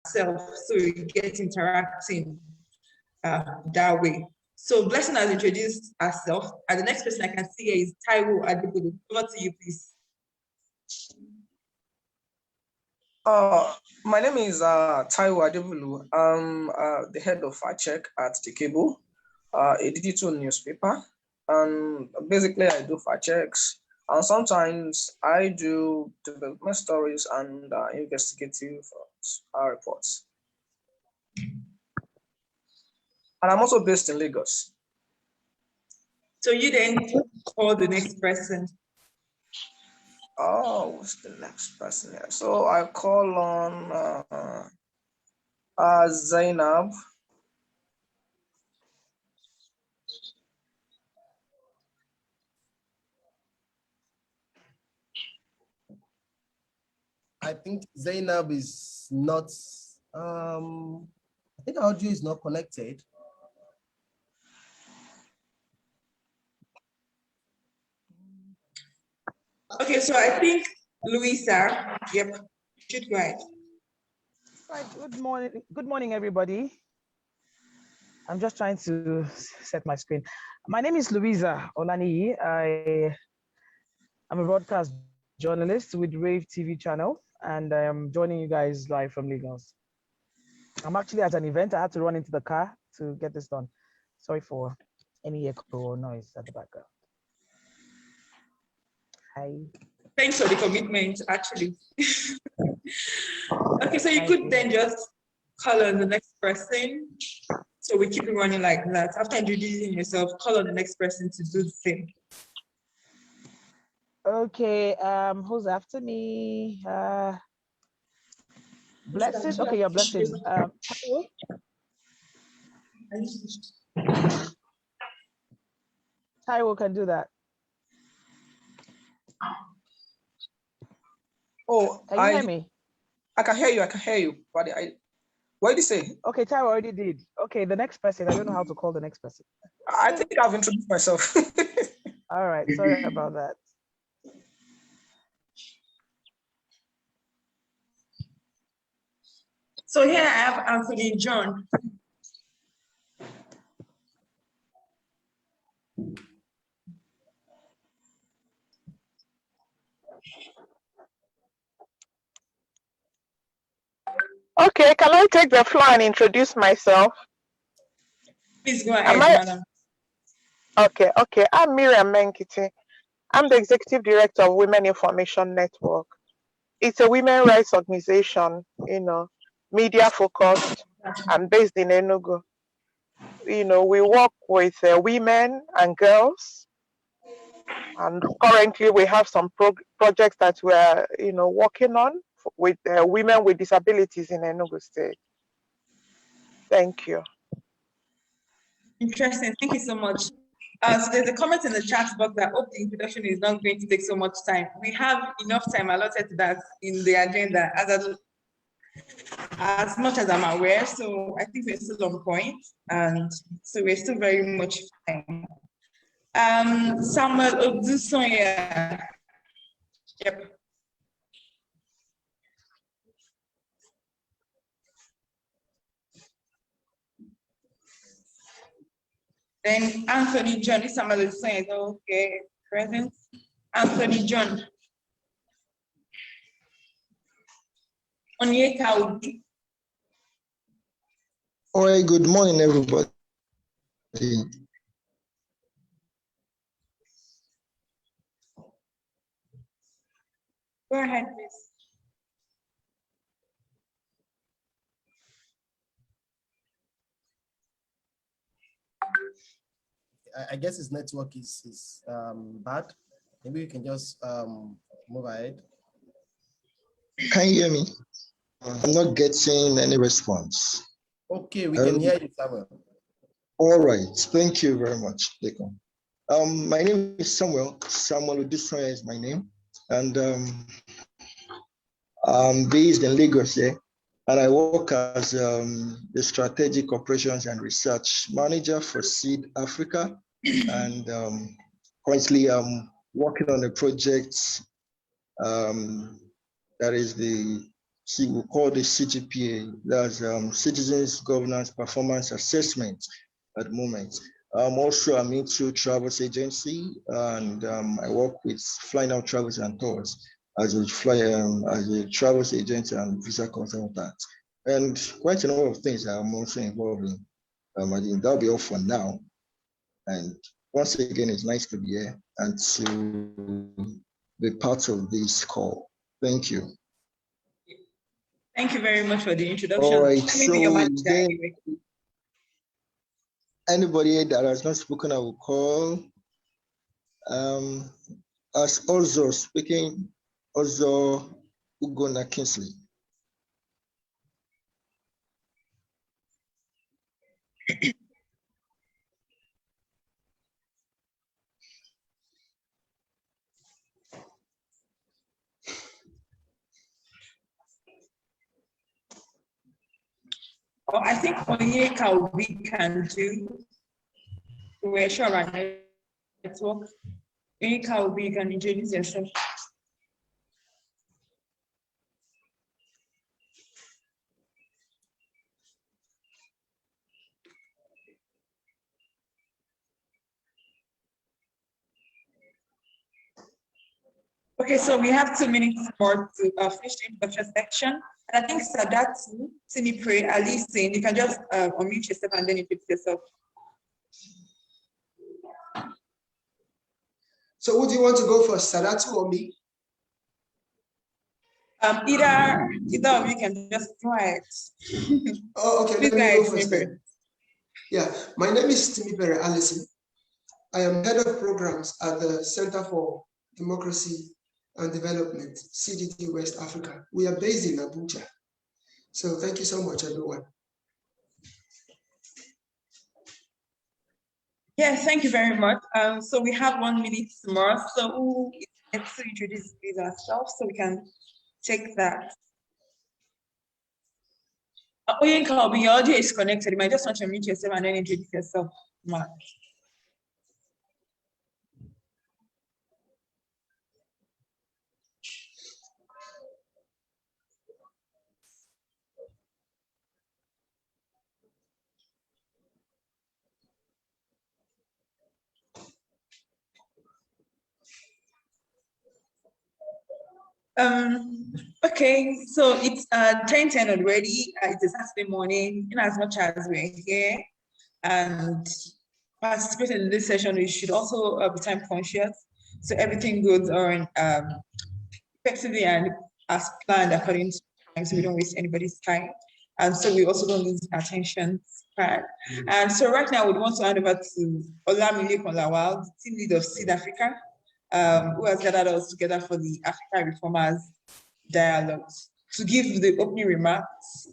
herself, so we get interacting that way. So Blessing has introduced herself, and the next person I can see here is Taiwo Adebulu. Over to you, please. My name is Taiwo Adebulu. I'm the head of fact check at TheCable, a digital newspaper. And basically, I do fact checks. And sometimes I do development stories and investigative reports. And I'm also based in Lagos. So you then call the next person. Oh, what's the next person here? So I call on Zainab. I think Zainab is not, I think audio is not connected. Okay, so I think Loiusa, yep, should go ahead. Right, good morning, everybody. I'm just trying to set my screen. My name is Loiusa Olaniyi. I'm a broadcast journalist with RaveTV channel, and I am joining you guys live from Lagos. I'm actually at an event. I had to run into the car to get this done. Sorry for any echo or noise at the background. Hi. Thanks for the commitment, actually. Okay, so you could then just call on the next person. So we keep it running like that. After introducing yourself, call on the next person to do the same. Okay, who's after me? Blessing. Okay, you're Blessing. Taiwo can do that. Oh, can you hear me? I can hear you. But what did you say? Okay, Taiwo already did. Okay, the next person. I don't know how to call the next person. I think I've introduced myself. All right, sorry about that. So here I have Anthony John. Okay, can I take the floor and introduce myself? Please go ahead, madam. Okay. I'm Miriam Menkiti. I'm the Executive Director of Women Information Network. It's a women rights organization, media focused and based in Enugu. We work with women and girls. And currently we have some projects that we're, working on with women with disabilities in Enugu State. Thank you. Interesting. Thank you so much. So there's a comment in the chat box that hope the introduction is not going to take so much time. We have enough time allotted to that in the agenda as much as I'm aware. So I think we're still on point, and so we're still very much fine. Samuel Odusonya. Yep. Then Anthony John, is Samuel Odusonya, okay, present. Anthony John. Onyeka. All right, good morning, everybody. Go ahead, please. I guess his network is bad. Maybe you can just move ahead. Can you hear me? I'm not getting any response. Okay, we can hear you, Samuel. All right, thank you very much, Lekon. My name is Samuel Odusonya is my name, and I'm based in Lagos here, and I work as the Strategic Operations and Research Manager for SiidAfrica, and currently I'm working on a project that is the we call the CGPA, that's Citizens Governance Performance Assessment at the moment. Also, I'm into travels agency, and I work with Flying Out Travels and Tours as a travels agent and visa consultant, and quite a number of things I'm also involved in. I think that'll be all for now. And once again, it's nice to be here and to be part of this call. Thank you. Thank you very much for the introduction. All right, so anybody that has not spoken, I will call. As also speaking, also Ugona Kingsley. I think Onyeka we can do. We're sure our network. Onyeka we can introduce yourself. Okay, so we have 2 minutes more to finish the introduction section. And I think SiidAfrica, Timipere, Allison, you can just unmute yourself and then introduce yourself. So would you want to go for SiidAfrica or me? Either of you can just try it. Oh, okay, Please let me go first. Yeah, my name is Timipere Allison. I am head of programs at the Center for Democracy and Development, CDD West Africa. We are based in Abuja. So thank you so much, everyone. Yes, thank you very much. So we have 1 minute more. So let's introduce ourselves so we can take that. Oyinka, your audio is connected. You might just want to mute yourself and then introduce yourself. Okay, so it's 10:10 already. It is Saturday morning. In as much as we're here and participating in this session, we should also be time conscious. So everything goes on effectively and as planned according to time, so we don't waste anybody's time. And so we also don't lose attention span. And so right now, I would want to hand over to Olamide Konlawal, the team lead of SiidAfrica, who has gathered us together for the Africa Reformers Dialogues to give the opening remarks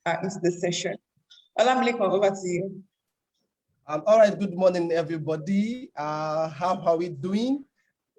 into the session. Olamide, over to you. All right, good morning, everybody. How are we doing?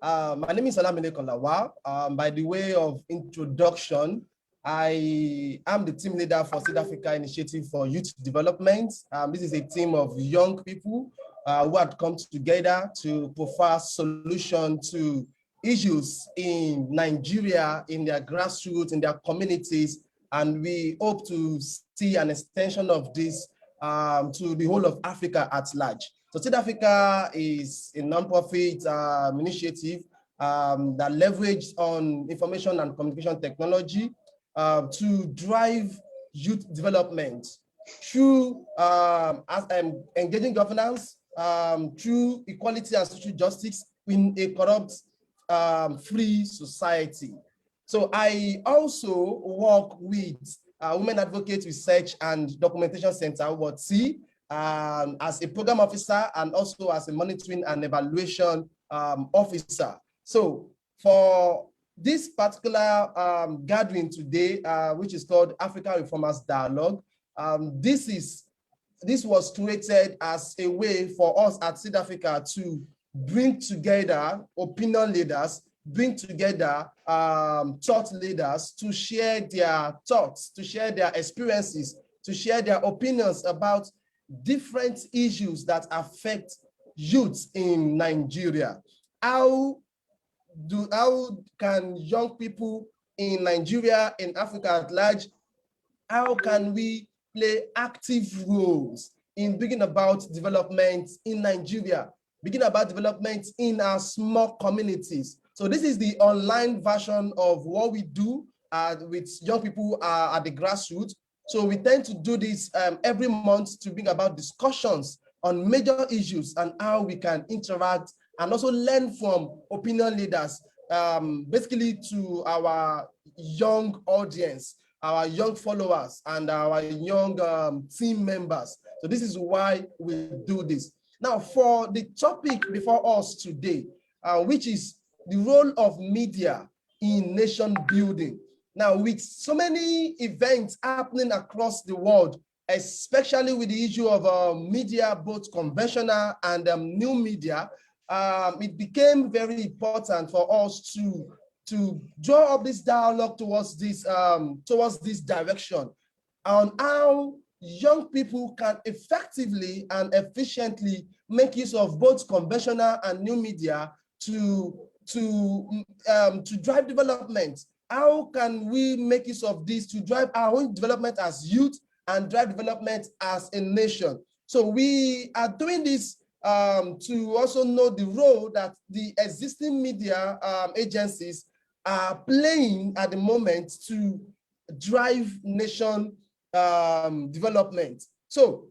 My name is Olamide Konlawal. By the way of introduction, I am the team leader for SiidAfrica Initiative for Youth Development. This is a team of young people who had come together to provide solutions to issues in Nigeria, in their grassroots, in their communities, and we hope to see an extension of this to the whole of Africa at large. So SiidAfrica is a non-profit initiative that leverages on information and communication technology to drive youth development through engaging governance, through equality and social justice in a corrupt, free society. So I also work with Women Advocate Research and Documentation Center, WADC, as a program officer and also as a monitoring and evaluation officer. So for this particular gathering today, which is called Africa Reformers Dialogue, this was created as a way for us at SiidAfrica to bring together opinion leaders, bring together thought leaders to share their thoughts, to share their experiences, to share their opinions about different issues that affect youth in Nigeria. How can young people in Nigeria, in Africa at large, how can we play active roles in bringing about development in Nigeria, bringing about development in our small communities? So this is the online version of what we do with young people at the grassroots. So we tend to do this every month to bring about discussions on major issues and how we can interact and also learn from opinion leaders, basically to our young audience, our young followers, and our young team members. So this is why we do this. Now, for the topic before us today, which is the role of media in nation building. Now, with so many events happening across the world, especially with the issue of media, both conventional and new media, it became very important for us to draw up this dialogue towards this direction on how young people can effectively and efficiently make use of both conventional and new media to drive development. How can we make use of this to drive our own development as youth and drive development as a nation? So we are doing this to also know the role that the existing media agencies are playing at the moment to drive nation development. So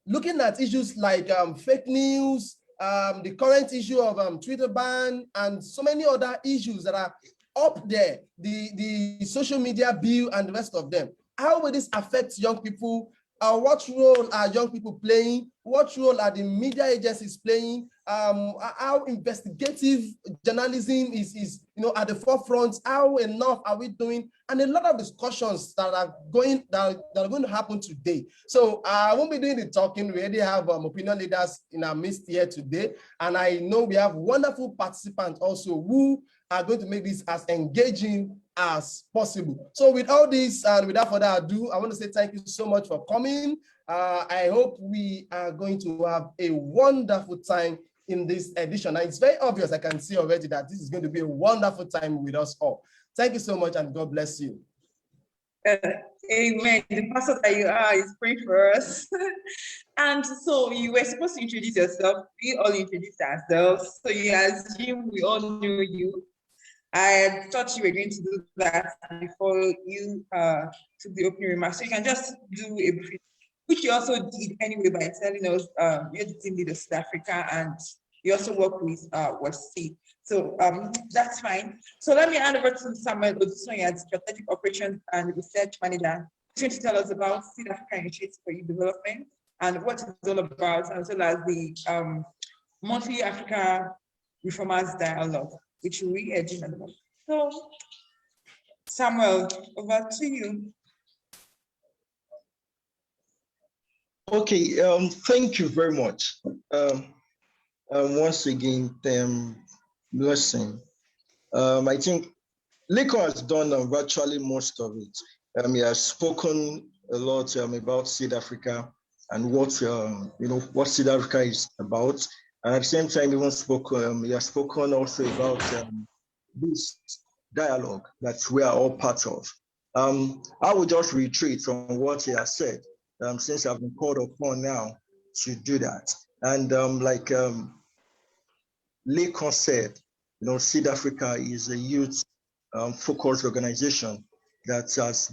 looking at issues like fake news, the current issue of Twitter ban, and so many other issues that are up there, the social media bill and the rest of them. How will this affect young people? What role are young people playing? What role are the media agencies playing? How investigative journalism is at the forefront? How enough are we doing? And a lot of discussions that are going to happen today. So I won't be doing the talking. We already have opinion leaders in our midst here today, and I know we have wonderful participants also who are going to make this as engaging as possible. So with all this and without further ado, I want to say thank you so much for coming. I hope we are going to have a wonderful time in this edition. And it's very obvious, I can see already that this is going to be a wonderful time with us all. Thank you so much and God bless you. Amen. The pastor that you are is praying for us. And so you were supposed to introduce yourself. We all introduced ourselves. So you assume we all knew you. I thought you were going to do that before you took the opening remarks. So you can just do a brief, which you also did anyway by telling us you're the team leader of SiidAfrica and you also work with WASI. So that's fine. So let me hand over to Samuel Odusanya, Strategic Operations and Research Manager. He's going to tell us about SiidAfrica Initiative for Youth Development and what it's all about, as well as the monthly Africa Reformers Dialogue, which we are doing at the moment. So, Samuel, over to you. Okay, thank you very much. Once again, Blessing. I think Leko has done virtually most of it. He has spoken a lot about SiidAfrica and what what SiidAfrica is about. And at the same time, he has spoken also about this dialogue that we are all part of. I will just retreat from what he has said, since I've been called upon now to do that. And like Lekon said, SiidAfrica is a youth focused organization that has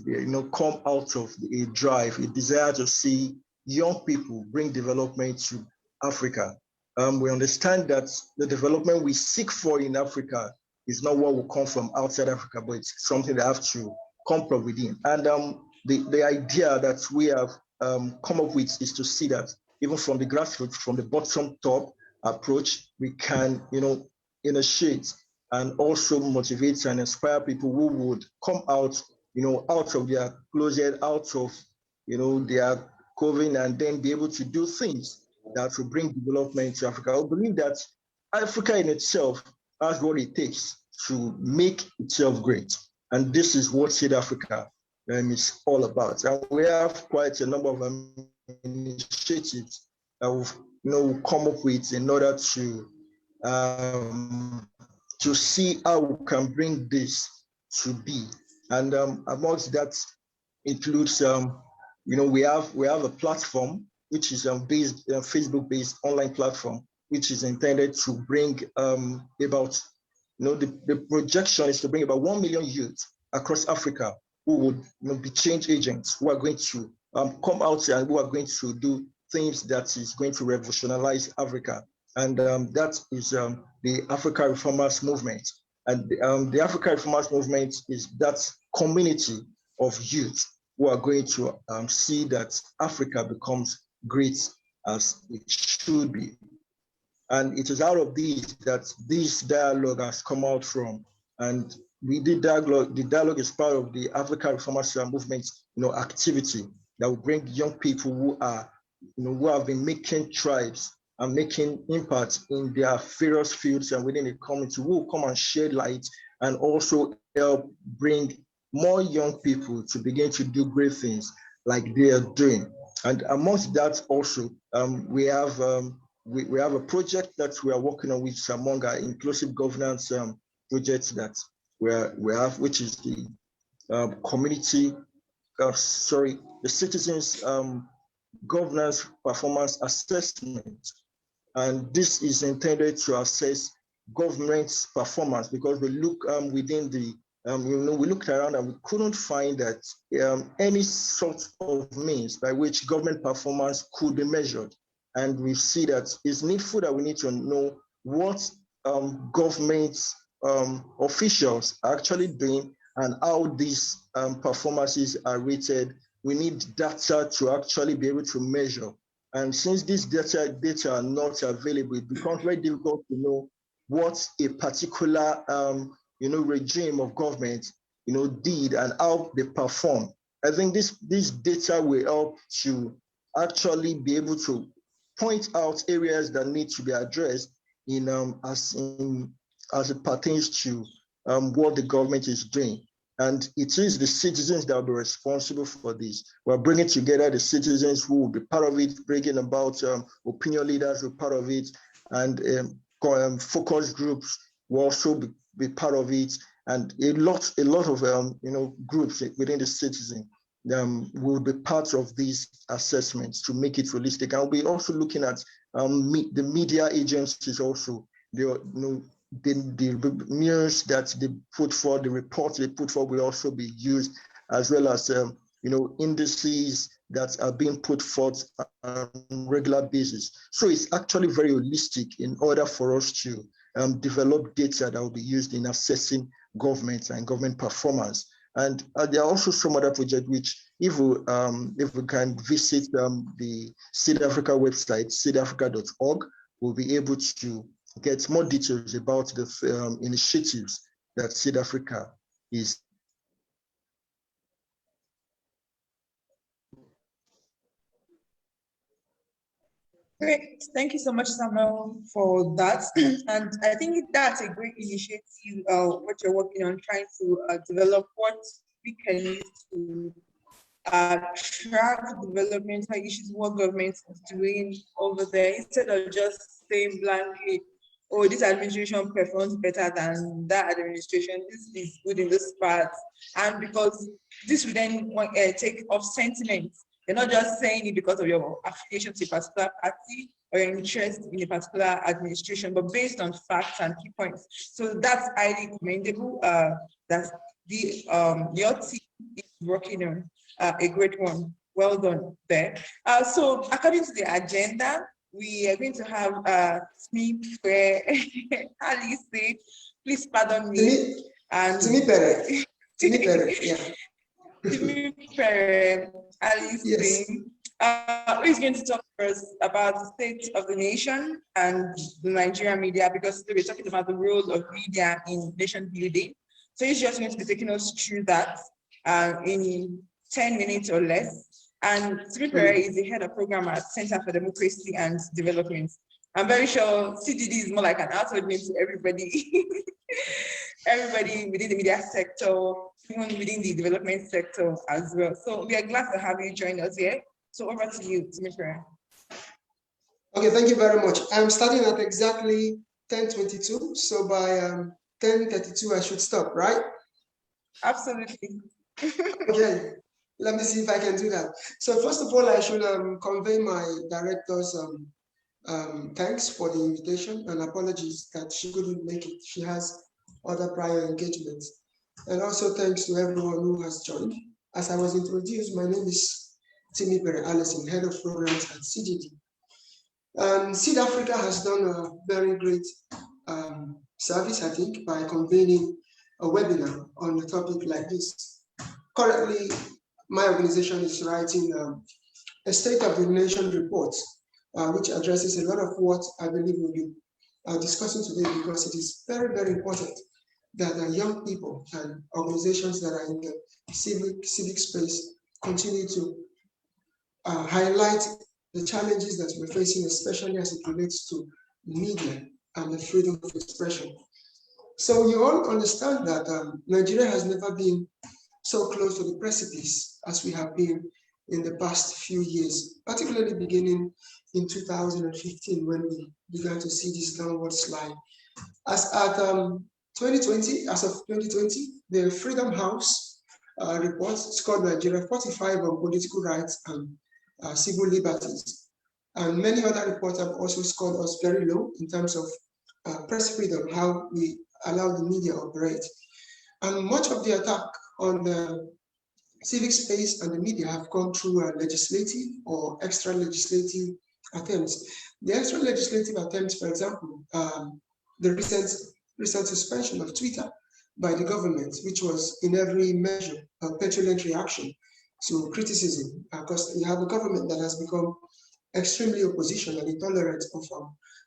come out of a drive, a desire to see young people bring development to Africa. We understand that the development we seek for in Africa is not what will come from outside Africa, but it's something that have to come from within. And the idea that we have come up with is to see that even from the grassroots, from the bottom top approach, we can, initiate and also motivate and inspire people who would come out, out of their closet, out of, their COVID, and then be able to do things that will bring development to Africa. I believe that Africa in itself has what it takes to make itself great. And this is what SiidAfrica is all about. And we have quite a number of initiatives that we've come up with in order to see how we can bring this to be. And amongst that includes, we have a platform which is based Facebook-based online platform, which is intended to bring about, the projection is to bring about 1 million youth across Africa who would be change agents, who are going to come out and who are going to do things that is going to revolutionize Africa. And that is the Africa Reformers Movement. And the Africa Reformers Movement is that community of youth who are going to see that Africa becomes great as it should be. And it is out of these that this dialogue has come out from. And we did dialogue. The dialogue is part of the Africa Reformers Movement, activity that will bring young people who are, who have been making tribes and making impact in their various fields and within the community, who will come and shed light and also help bring more young people to begin to do great things like they are doing. And amongst that also, we have a project that we are working on, which is among our inclusive governance projects that we have, which is the the Citizens Governance Performance Assessment. And this is intended to assess government's performance, because we look within the we looked around and we couldn't find that any sort of means by which government performance could be measured. And we see that it's needful that we need to know what government officials are actually doing and how these performances are rated. We need data to actually be able to measure. And since these data are not available, it becomes very difficult to know what a particular regime of government did and how they perform. I think this data will help to actually be able to point out areas that need to be addressed as it pertains to what the government is doing. And it is the citizens that will be responsible for this. We're bringing together the citizens who will be part of it, bringing about opinion leaders who are part of it, and focus groups will also be part of it, and a lot of groups within the citizen will be part of these assessments to make it realistic. And we'll be also looking at the media agencies also. The news that they put forward, the reports they put forward will also be used, as well as indices that are being put forth on a regular basis. So it's actually very holistic in order for us to develop data that will be used in assessing government and government performance. And there are also some other projects which, if we can visit the SiidAfrica website, SiidAfrica.org, we'll be able to get more details about the initiatives that SiidAfrica is. Great, thank you so much, Samuel, for that. And I think that's a great initiative, what you're working on, trying to develop what we can use to track developmental issues, what government is doing over there, instead of just saying blankly, oh, this administration performs better than that administration, this is good in this part. And because this would then take off sentiment. You're not just saying it because of your affiliation to a particular party or your interest in a particular administration, but based on facts and key points. So that's highly commendable. That your team is working on a great one. Well done there. So according to the agenda, we are going to have Timipere, Allison, please pardon me. Timipere, yeah. Timipere, Allison, yes. Who is going to talk first about the state of the nation and the Nigerian media, because we're talking about the role of media in nation building. So he's just going to be taking us through that in 10 minutes or less. And Timipere is the head of program at Center for Democracy and Development. I'm very sure CDD is more like an household name to everybody. Everybody within the media sector, even within the development sector as well. So we are glad to have you join us here. So over to you, Timipere. Okay, thank you very much. I'm starting at exactly 10:22. So by 10:32, I should stop, right? Absolutely. Okay, let me see if I can do that. So first of all, I should convey my director's thanks for the invitation and apologies that she couldn't make it. She has other prior engagements. And also thanks to everyone who has joined. As I was introduced, my name is Timipere Allison, Head of Programs at CGD. And SiidAfrica has done a very great service, I think, by convening a webinar on a topic like this. Currently, my organization is writing a State of the Nation report, which addresses a lot of what I believe we'll be discussing today, because it is very, very important that young people and organizations that are in the civic space continue to highlight the challenges that we're facing, especially as it relates to media and the freedom of expression. So you all understand that Nigeria has never been so close to the precipice as we have been in the past few years, particularly beginning in 2015 when we began to see this downward slide. As of 2020, the Freedom House report scored Nigeria 45 on political rights and civil liberties. And many other reports have also scored us very low in terms of press freedom, how we allow the media operate. And much of the attack on the civic space and the media have gone through legislative or extra legislative attempts. The extra legislative attempts, for example, the recent suspension of Twitter by the government, which was in every measure a petulant reaction to criticism, because you have a government that has become extremely oppositional and intolerant of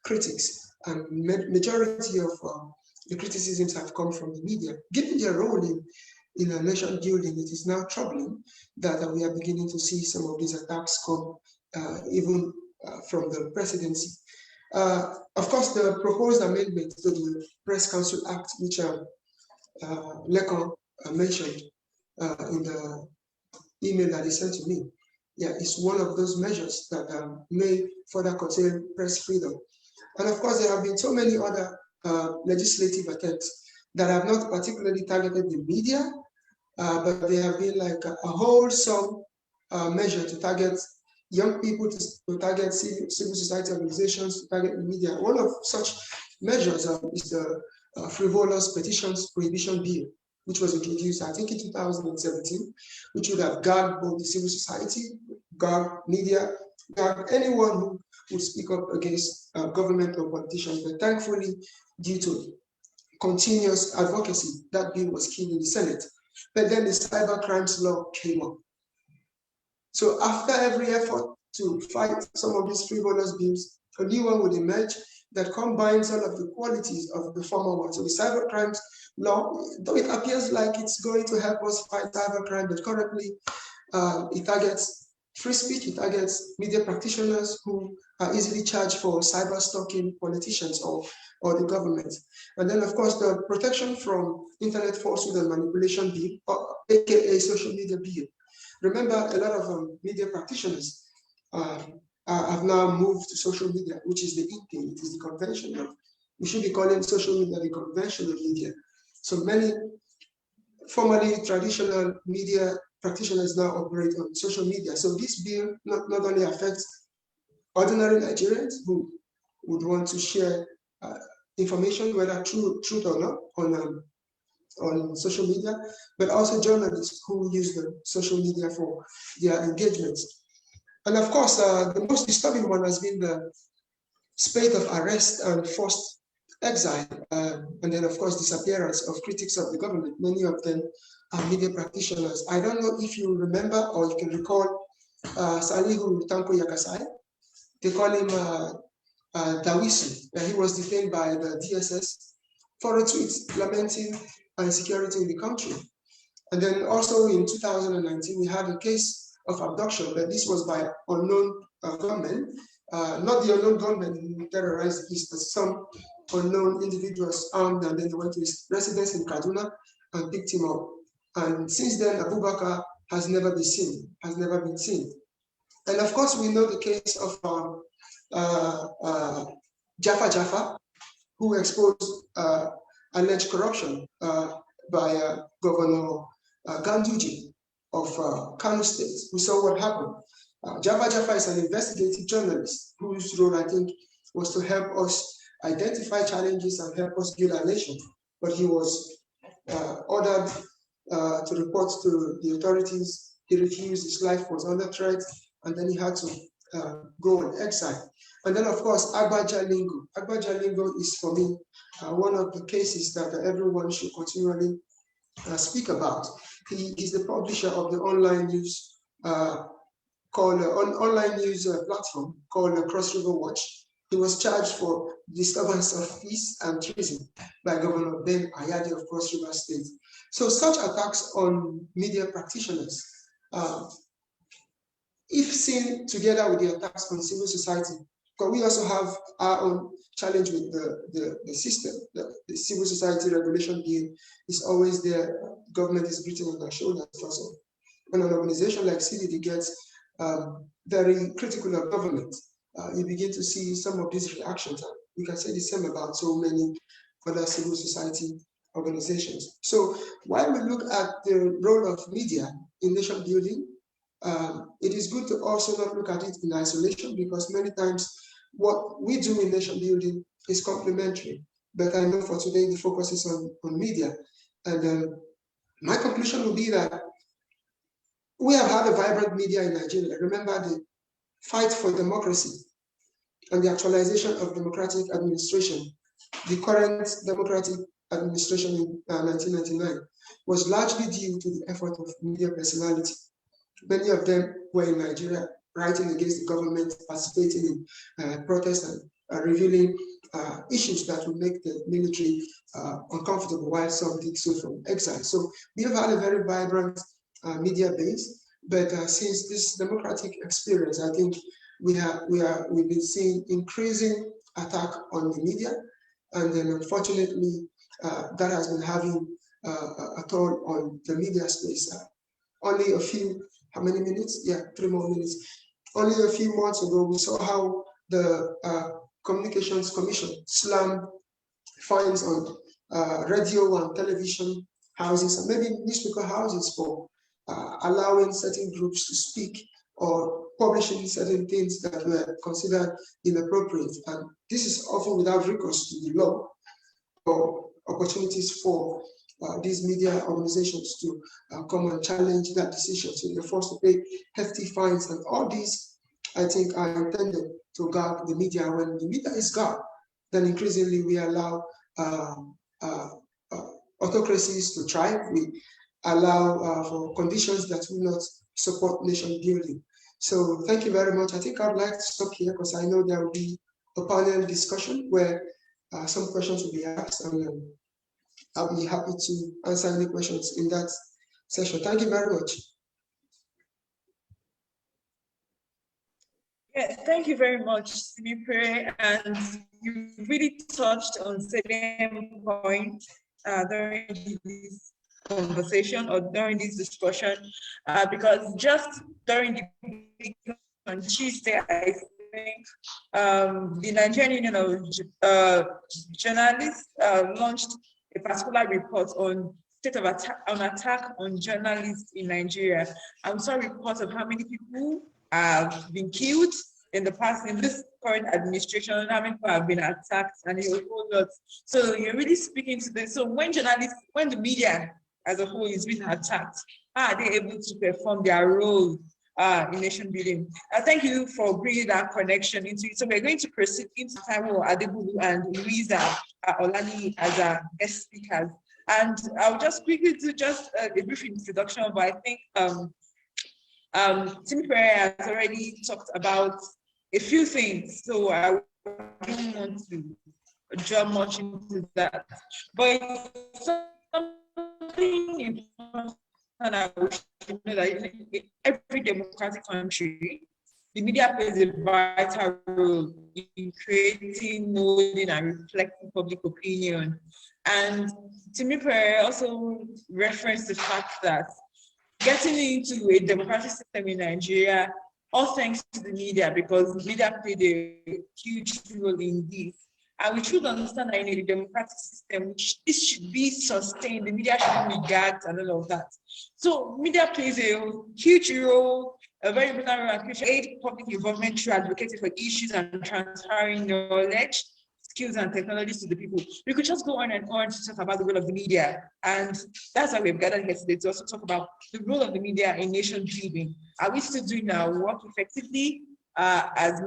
critics, and majority of the criticisms have come from the media. Given their role in a nation building, it is now troubling that we are beginning to see some of these attacks come even from the presidency. Of course, the proposed amendment to the Press Council Act, which Lekon mentioned in the email that he sent to me, is one of those measures that may further curtail press freedom. And of course, there have been so many other legislative attempts that have not particularly targeted the media, but they have been like a wholesome measure to target young people, to target civil society organizations, to target the media. One of such measures is the frivolous petitions prohibition bill, which was introduced, I think, in 2017, which would have gagged both the civil society, gagged media, gagged anyone who would speak up against government or politicians. But thankfully, due to continuous advocacy, that bill was killed in the Senate. But then the cyber crimes law came up. So after every effort to fight some of these frivolous bills, a new one would emerge that combines all of the qualities of the former one. So the cyber crimes law, though it appears like it's going to help us fight cybercrime, but currently it targets free speech, it targets media practitioners who are easily charged for cyber stalking politicians or the government. And then, of course, the protection from internet falsehood and manipulation bill, aka social media bill. Remember, a lot of media practitioners have now moved to social media, which is the in thing, it is the conventional. We should be calling social media the conventional media. So many formerly traditional media practitioners now operate on social media. So this bill not only affects ordinary Nigerians who would want to share information, whether truth or not, on social media, but also journalists who use the social media for their engagements. And of course, the most disturbing one has been the spate of arrest and forced exile, and then of course disappearance of critics of the government. Many of them are media practitioners. I don't know if you remember or you can recall Salihu Tanko Yakasai. They call him Dawisu. He was detained by the DSS for a tweet lamenting insecurity in the country. And then also in 2019, we had a case of abduction, but this was by unknown gunmen, not the unknown gunmen who terrorized the East, but some unknown individuals armed, and then they went to his residence in Kaduna and picked him up. And since then, Abubakar has never been seen, And of course, we know the case of Jaffa, who exposed alleged corruption by Governor Ganduje of Kano State. We saw what happened. Jaffa is an investigative journalist whose role, I think, was to help us identify challenges and help us build our nation. But he was ordered to report to the authorities. He refused, his life was under threat, and then he had to go on exile. And then, of course, Agba Jalingo. Agba Jalingo is, for me, one of the cases that everyone should continually speak about. He is the publisher of the online news online news platform called Cross River Watch. He was charged for disturbance of peace and treason by Governor Ben Ayade of Cross River State. So such attacks on media practitioners, if seen together with the attacks on civil society, because we also have our own challenge with the system. The civil society regulation bill is always there. Government is breathing on their shoulders also. When an organization like CDD gets very critical of government, you begin to see some of these reactions. We can say the same about so many other civil society organizations. So while we look at the role of media in nation building, it is good to also not look at it in isolation, because many times what we do in nation building is complementary. But I know for today the focus is on media. And my conclusion will be that we have had a vibrant media in Nigeria. Remember the fight for democracy and the actualization of democratic administration. The current democratic administration in 1999 was largely due to the effort of media personality. Many of them were in Nigeria, writing against the government, participating in protests and revealing issues that would make the military uncomfortable, while some did so from exile. So we have had a very vibrant media base, but since this democratic experience, I think we've been seeing increasing attack on the media, and then unfortunately that has been having a toll on the media space. Only a few, how many minutes? Yeah, 3 more minutes. Only a few months ago, we saw how the Communications Commission slammed fines on radio and television houses and maybe newspaper houses for allowing certain groups to speak or publishing certain things that were considered inappropriate. And this is often without recourse to the law or opportunities for these media organizations to come and challenge that decision. So they're forced to pay hefty fines, and all these, I think, are intended to guard the media. When the media is guarded, then increasingly we allow autocracies to thrive. We allow for conditions that will not support nation building. So thank you very much. I think I'd like to stop here because I know there will be a panel discussion where some questions will be asked, and I'll be happy to answer any questions in that session. Thank you very much. Yeah, thank you very much, Timipere, and you really touched on certain points during this conversation or during this discussion, because just during the week on Tuesday, I think the Nigerian Union of Journalists launched a particular report on state of attack on journalists in Nigeria. I saw reports of how many people have been killed in the past, in this current administration, how many people have been attacked, and a whole lot. So you're really speaking to this. So when the media as a whole is being attacked, how are they able to perform their role in nation building? Thank you for bringing that connection into it. So we're going to proceed into Taiwo Adebulu and Loiusa Olaniyi as our guest speakers. And I'll just quickly do just a brief introduction, but I think Timipere has already talked about a few things, so I don't want to jump much into that. But it's something important I should know that in every democratic country, the media plays a vital role in creating, molding, and reflecting public opinion. And Timipere also referenced the fact that getting into a democratic system in Nigeria, all thanks to the media, because media played a huge role in this. And we should understand that in a democratic system, this should be sustained. The media shouldn't be gagged and all of that. So media plays a huge role, a very important role, and aid public involvement through advocating for issues and transferring knowledge, skills, and technologies to the people. We could just go on and on to talk about the role of the media. And that's why we've gathered here today to also talk about the role of the media in nation building. Are we still doing our work effectively as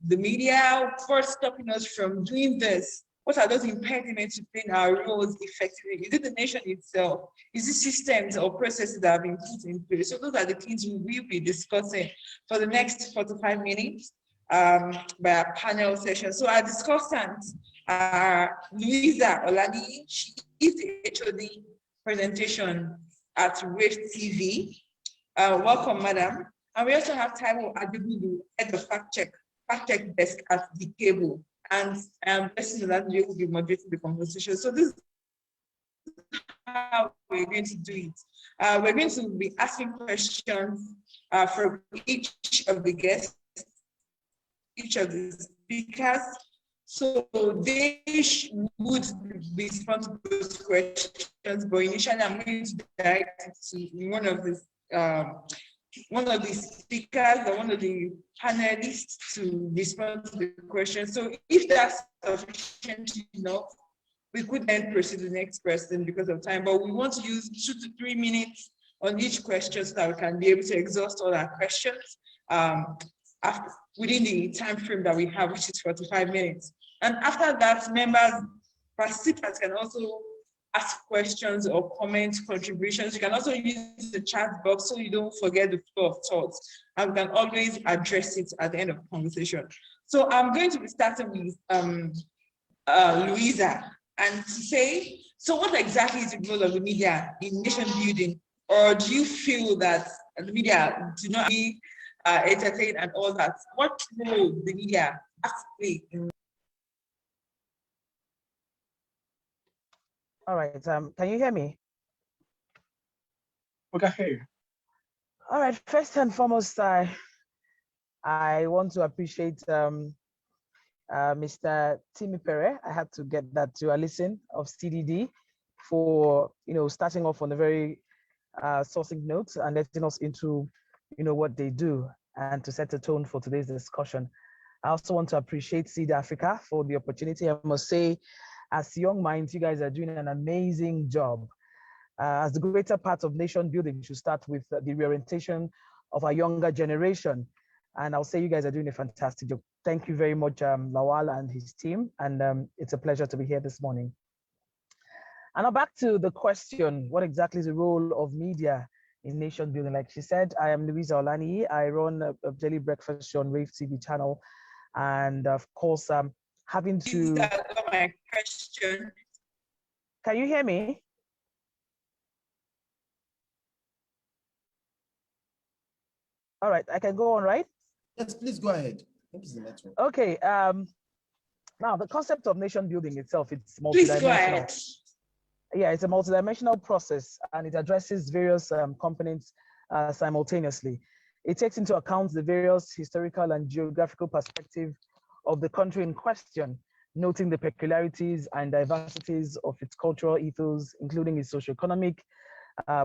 the media? First stopping us from doing this? What are those impediments to playing our roles effectively? Is it the nation itself? Is it systems or processes that have been put in place? So those are the things we will be discussing for the next 45 minutes by our panel session. So our discussants are Loiusa Olaniyi. She is the HOD presentation at RaveTV. Welcome, madam. And we also have Taiwo Adebulu, head of fact check desk at TheCable, and Blessing Oladunjoye will be moderating the conversation. So this is how we're going to do it. We're going to be asking questions from each of the guests, each of the speakers. So they would respond to those questions, but initially I'm going to direct it to one of the speakers or one of the panelists to respond to the question. So if that's sufficient enough, we could then proceed to the next person because of time, but we want to use 2 to 3 minutes on each question so that we can be able to exhaust all our questions within the time frame that we have, which is 45 minutes. And after that, participants can also ask questions or comment contributions. You can also use the chat box so you don't forget the flow of thoughts, and we can always address it at the end of the conversation. So I'm going to be starting with Loiusa, and to say, so what exactly is the role of the media in nation building? Or do you feel that the media do not be entertain and all that? What role the media has to play in? All right, can you hear me? We can hear you. All right, first and foremost, I want to appreciate Mr. Timipere. I had to get that to Allison of CDD for starting off on a very succinct note and letting us into what they do and to set a tone for today's discussion. I also want to appreciate SiidAfrica for the opportunity. I must say, as young minds, you guys are doing an amazing job. As the greater part of nation building should start with the reorientation of our younger generation. And I'll say you guys are doing a fantastic job. Thank you very much, Lawal and his team. And it's a pleasure to be here this morning. And now back to the question, what exactly is the role of media in nation building? Like she said, I am Loiusa Olaniyi. I run a daily breakfast show on RaveTV channel. And of course, having to... my question. Can you hear me? All right, I can go on, right? Yes, please go ahead. I think it's the network. Okay. Now, the concept of nation building itself, it's multidimensional. Please go ahead. Yeah, it's a multidimensional process, and it addresses various components simultaneously. It takes into account the various historical and geographical perspective of the country in question, noting the peculiarities and diversities of its cultural ethos, including its socioeconomic,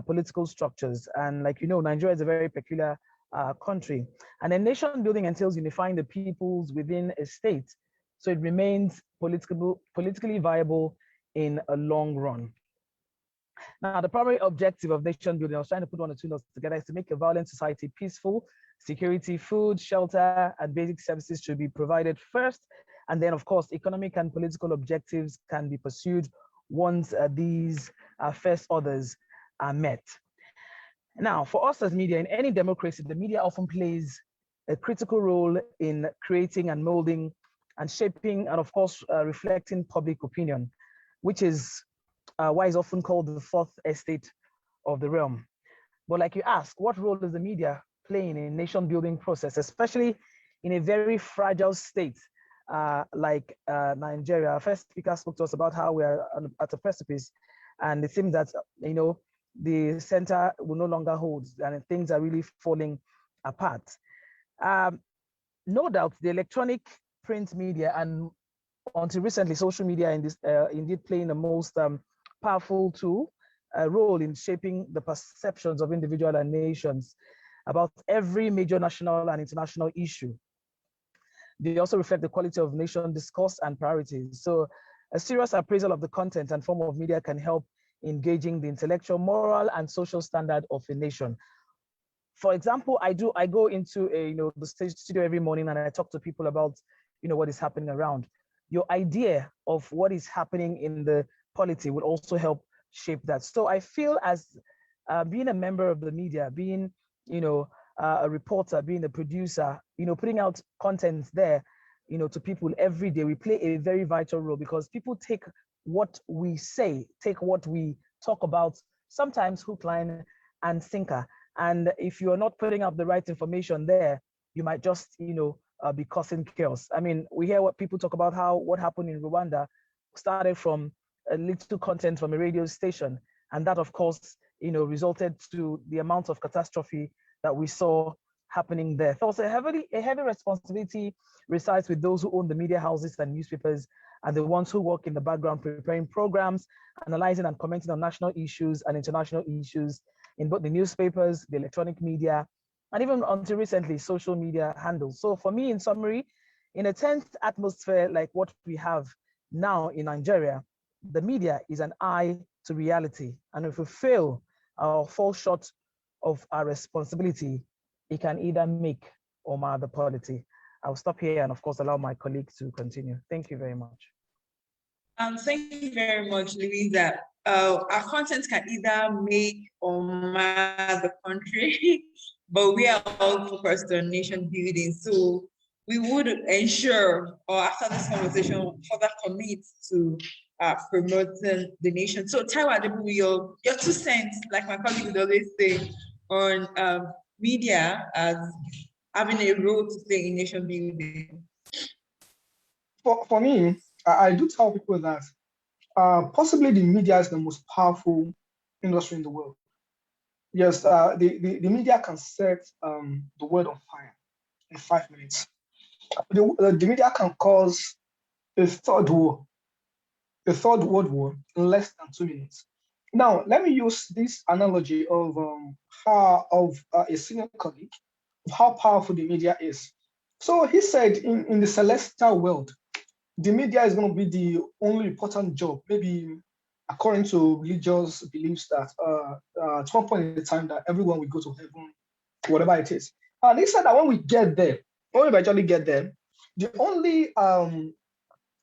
political structures. And like Nigeria is a very peculiar country. And then nation building entails unifying the peoples within a state, so it remains politically viable in a long run. Now, the primary objective of nation building, I was trying to put 1 or 2 notes together, is to make a violent society peaceful. Security, food, shelter, and basic services should be provided first. And then, of course, economic and political objectives can be pursued once these first orders are met. Now, for us as media, in any democracy, the media often plays a critical role in creating and molding and shaping and, of course, reflecting public opinion, which is why it's often called the fourth estate of the realm. But like you ask, what role is the media playing in nation building process, especially in a very fragile state like Nigeria? Our first speaker spoke to us about how we are at a precipice, and it seems that the center will no longer hold, and things are really falling apart. No doubt, the electronic print media and until recently, social media indeed playing the most powerful tool, role in shaping the perceptions of individuals and nations about every major national and international issue. They also reflect the quality of nation discourse and priorities. So a serious appraisal of the content and form of media can help in gauging the intellectual, moral, and social standard of a nation. For example, I go into the studio every morning and I talk to people about what is happening around. Your idea of what is happening in the polity will also help shape that. So I feel as being a member of the media, being a reporter, being a producer, putting out content there, to people every day, we play a very vital role because people take what we say, take what we talk about, sometimes hook, line, and sinker. And if you are not putting up the right information there, you might just, be causing chaos. I mean, we hear what people talk about what happened in Rwanda started from a little content from a radio station. And that, of course, resulted to the amount of catastrophe that we saw happening there. So a heavy responsibility resides with those who own the media houses and newspapers and the ones who work in the background preparing programs, analyzing and commenting on national issues and international issues in both the newspapers, the electronic media, and even until recently, social media handles. So for me, in summary, in a tense atmosphere like what we have now in Nigeria, the media is an eye to reality. And if we fail or fall short of our responsibility, it can either make or mar the polity. I'll stop here and of course allow my colleagues to continue. Thank you very much. Thank you very much, Loiusa. Our content can either make or mar the country, but we are all focused on nation building. So we would ensure, or after this conversation, further commit to promoting the nation. So Taiwo Adebulu, your 2 cents, like my colleague would always say, on media as having a role to play in nation building. For me, I do tell people that possibly the media is the most powerful industry in the world. Yes, the media can set the world on fire in 5 minutes. The media can cause a third world war in less than 2 minutes. Now, let me use this analogy of a senior colleague of how powerful the media is. So he said in the celestial world, the media is going to be the only important job, maybe according to religious beliefs that at one point in the time that everyone will go to heaven, whatever it is. And he said that when we eventually get there, the only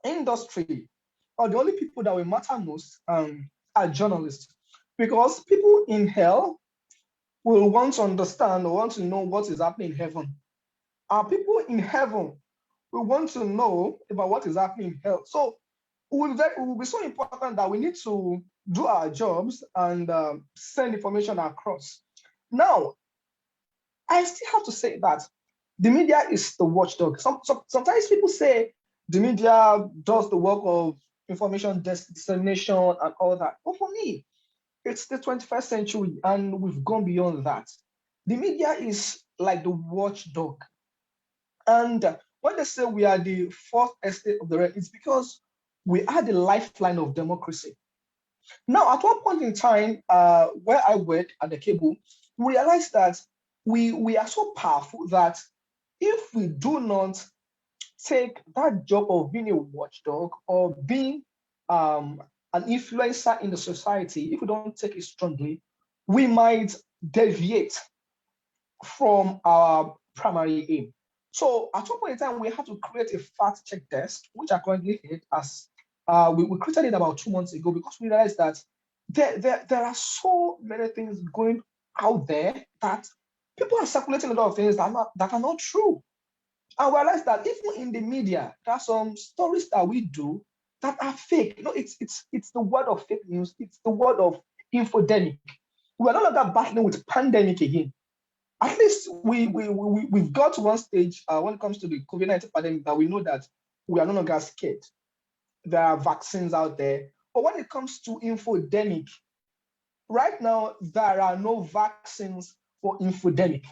industry or the only people that will matter most are journalists, because people in hell will want to understand or want to know what is happening in heaven. People in heaven will want to know about what is happening in hell. So it will be so important that we need to do our jobs and send information across. Now, I still have to say that the media is the watchdog. Sometimes people say the media does the work of information dissemination and all that. But for me, it's the 21st century and we've gone beyond that. The media is like the watchdog. And when they say we are the fourth estate of the realm, it's because we are the lifeline of democracy. Now, at one point in time, where I work at TheCable, we realized that we are so powerful that if we do not take that job of being a watchdog or being an influencer in the society, if we don't take it strongly, we might deviate from our primary aim. So at one point in time, we had to create a fact check desk, which I currently head as we created it about 2 months ago because we realized that there are so many things going out there that people are circulating a lot of things that are not true. And we realized that even in the media, there are some stories that we do that are fake. You know, it's the word of fake news. It's the word of infodemic. We're no longer battling with pandemic again. At least we've got to one stage when it comes to the COVID-19 pandemic that we know that we are no longer scared. There are vaccines out there. But when it comes to infodemic, right now, there are no vaccines for infodemic.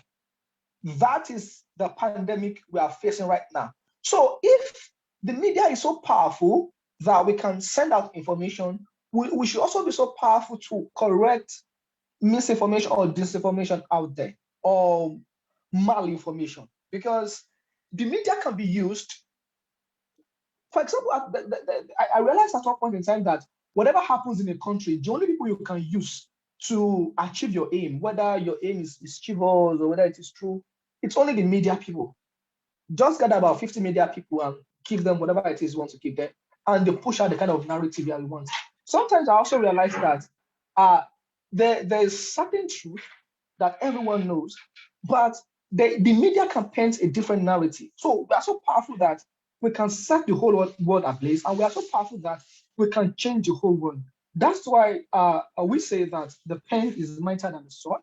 That is the pandemic we are facing right now. So if the media is so powerful that we can send out information. We should also be so powerful to correct misinformation or disinformation out there, or malinformation, because the media can be used. For example, I realized at one point in time that whatever happens in a country, the only people you can use to achieve your aim, whether your aim is mischievous or whether it is true, it's only the media people. Just gather about 50 media people and give them whatever it is you want to give them, and they push out the kind of narrative that we want. Sometimes I also realize that there's certain truth that everyone knows, but the media can paint a different narrative. So we are so powerful that we can set the whole world ablaze, and we are so powerful that we can change the whole world. That's why we say that the pen is mightier than the sword.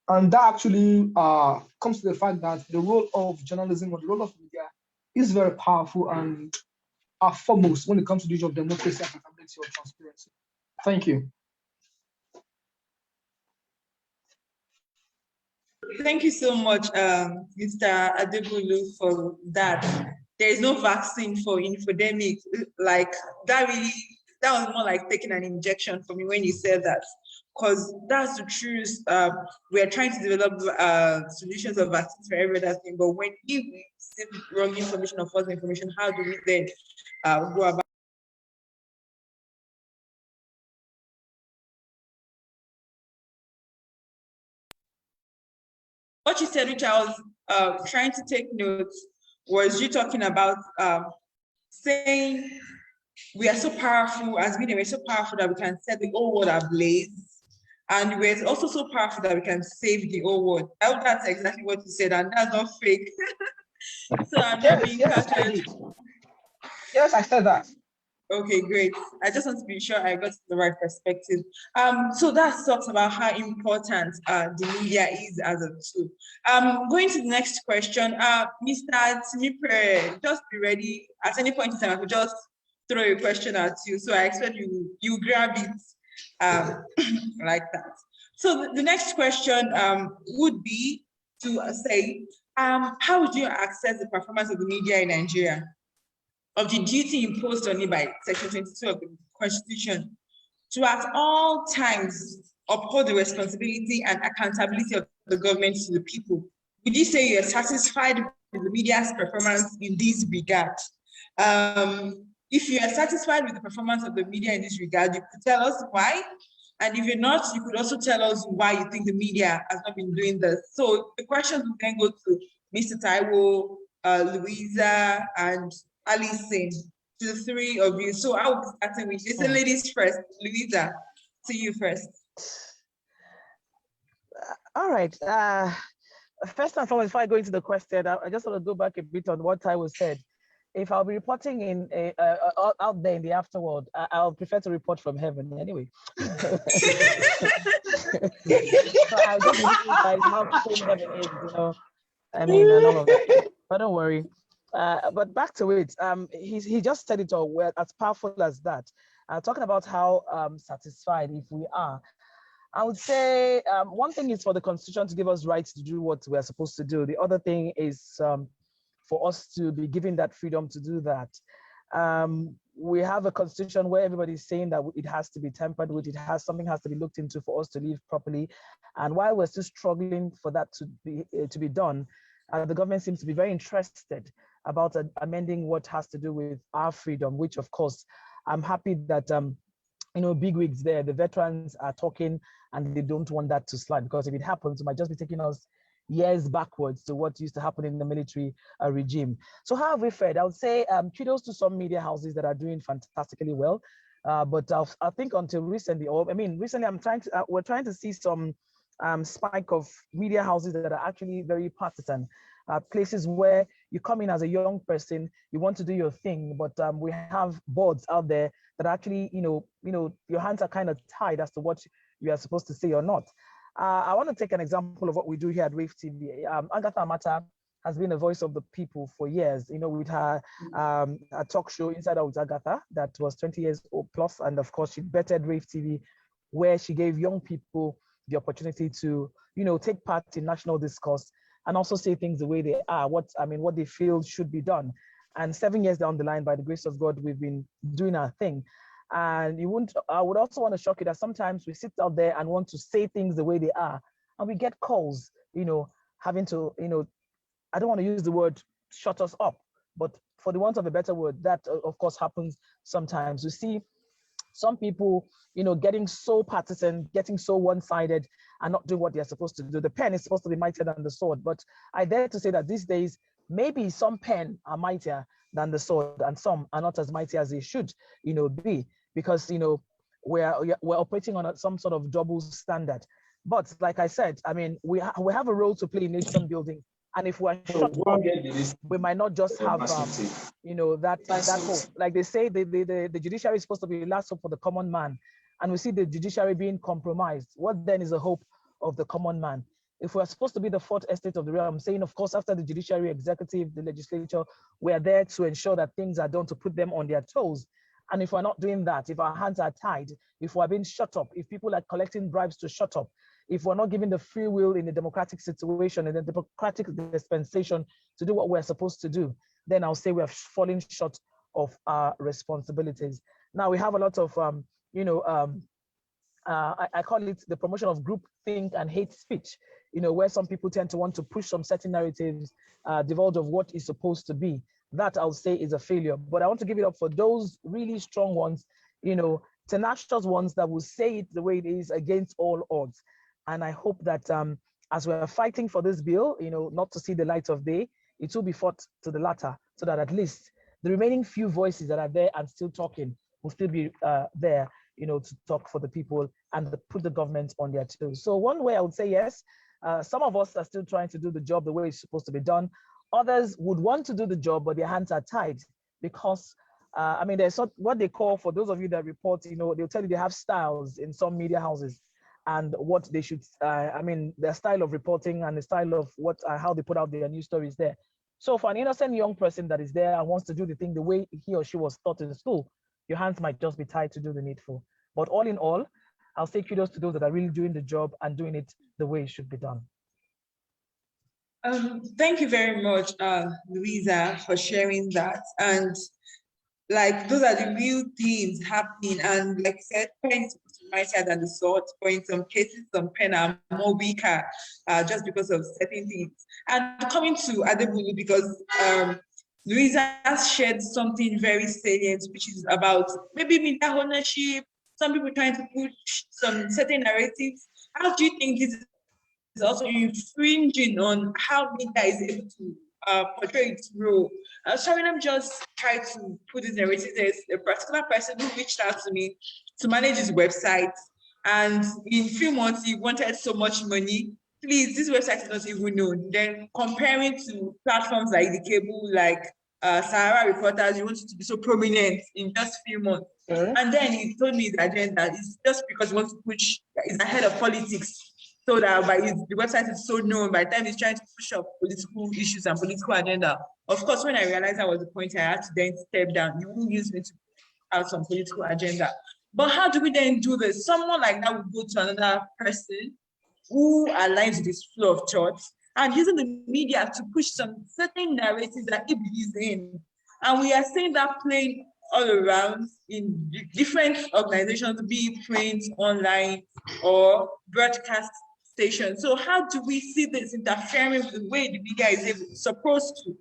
And that actually comes to the fact that the role of journalism or the role of media is very powerful and are foremost when it comes to the issue of democracy, accountability, or transparency. Thank you. Thank you so much, Mr. Adebulu, for that. There is no vaccine for infodemic. Like that was more like taking an injection for me when you said that, because that's the truth. We are trying to develop solutions of vaccines for every other thing, but when we receive wrong information or false information, how do we then go about? What you said, which I was trying to take notes, was you talking about saying we are so powerful, as media, we're so powerful that we can set the whole world ablaze. And we're also so powerful that we can save the whole world. I hope that's exactly what you said, and that's not fake. So I'm not being captured. Yes, I said that. Okay, great. I just want to be sure I got the right perspective. So that talks about how important the media is as a tool. Going to the next question, Mr. Timipere, just be ready. At any point in time, I could just throw a question at you. So I expect you grab it like that. So the next question would be to say, how would you assess the performance of the media in Nigeria, of the duty imposed on it by Section 22 of the Constitution to at all times uphold the responsibility and accountability of the government to the people? Would you say you're satisfied with the media's performance in this regard? If you are satisfied with the performance of the media in this regard, you could tell us why. And if you're not, you could also tell us why you think the media has not been doing this. So the questions will then go to Mr. Taiwo, Loiusa, and Allison, to the three of you. So I will be starting with the ladies first. Loiusa, to you first. All right. First and foremost, before I go into the question, I just want to go back a bit on what Taiwo said. If I'll be reporting in out there in the afterworld, I'll prefer to report from heaven anyway. So I'll just realize how cool heaven is, you know. I mean, and all of that. But don't worry. But back to it. He just said it all well, as powerful as that. Talking about how satisfied if we are. I would say one thing is for the Constitution to give us rights to do what we are supposed to do. The other thing is for us to be given that freedom to do that. We have a Constitution where everybody's saying that it has to be tampered with, something has to be looked into for us to live properly. And while we're still struggling for that to be done, the government seems to be very interested about amending what has to do with our freedom, which of course, I'm happy that bigwigs there, the veterans are talking and they don't want that to slide, because if it happens, it might just be taking us years backwards to what used to happen in the military regime. So how have we fared? I would say kudos to some media houses that are doing fantastically well. But I think until recently, recently we're trying to see some spike of media houses that are actually very partisan. Places where you come in as a young person, you want to do your thing, but we have boards out there that actually, your hands are kind of tied as to what you are supposed to say or not. I want to take an example of what we do here at RaveTV. Agatha Amata has been a voice of the people for years, with her a talk show, Inside Out with Agatha, that was 20 years old plus. And of course, she bettered RaveTV, where she gave young people the opportunity to, take part in national discourse and also say things the way they are, what they feel should be done. And 7 years down the line, by the grace of God, we've been doing our thing. And I would also want to shock you that sometimes we sit out there and want to say things the way they are, and we get calls, having to, I don't want to use the word shut us up, but for the want of a better word, that of course happens sometimes. We see some people, getting so partisan, getting so one-sided, and not doing what they're supposed to do. The pen is supposed to be mightier than the sword, but I dare to say that these days, maybe some pen are mightier than the sword, and some are not as mighty as they should, be, because we're operating on some sort of double standard. But like I said, I mean, we have a role to play in nation building. And if we're shut up, we might not just have, that hope. Like they say, the judiciary is supposed to be the last hope for the common man. And we see the judiciary being compromised. What then is the hope of the common man? If we're supposed to be the fourth estate of the realm, saying, of course, after the judiciary, executive, the legislature, we're there to ensure that things are done to put them on their toes. And if we're not doing that, if our hands are tied, if we're being shut up, if people are collecting bribes to shut up, if we're not given the free will in a democratic situation, in a democratic dispensation to do what we're supposed to do, then I'll say we are falling short of our responsibilities. Now we have a lot of, I call it the promotion of groupthink and hate speech, where some people tend to want to push some certain narratives devoid of what is supposed to be. That I'll say is a failure. But I want to give it up for those really strong ones, tenacious ones that will say it the way it is against all odds. And I hope that as we're fighting for this bill, not to see the light of day, it will be fought to the latter, so that at least the remaining few voices that are there and still talking will still be there, to talk for the people and put the government on their toes. So one way I would say yes, some of us are still trying to do the job the way it's supposed to be done. Others would want to do the job, but their hands are tied because, there's what they call, for those of you that report, they'll tell you they have styles in some media houses and what they should, their style of reporting and the style of how they put out their news stories there. So for an innocent young person that is there and wants to do the thing the way he or she was taught in school, your hands might just be tied to do the needful. But all in all, I'll say kudos to those that are really doing the job and doing it the way it should be done. Thank you very much, Louisa, for sharing that. And those are the real things happening. And like I said, pen is mightier than the sword, but in some cases, some pen are more weaker just because of certain things. And coming to Adebulu, because Louisa has shared something very salient, which is about maybe media ownership, some people trying to push some certain narratives. How do you think this is also infringing on how media is able to portray its role? Suriname just tried to put this narrative. There's a particular person who reached out to me to manage his website, and in a few months he wanted so much money. Please, this website is not even known. Then comparing to platforms like TheCable, like Sahara Reporters, you want it to be so prominent in just a few months. And then he told me his agenda is just because he wants to push, is ahead of politics. So that the website is so known, by the time he's trying to push up political issues and political agenda. Of course, when I realized that was the point, I had to then step down. You won't use me to have some political agenda. But how do we then do this? Someone like that would go to another person who aligns with this flow of thoughts and using the media to push some certain narratives that he believes in. And we are seeing that playing all around in different organizations, be it print, online, or broadcast stations. So how do we see this interfering with the way the media is supposed to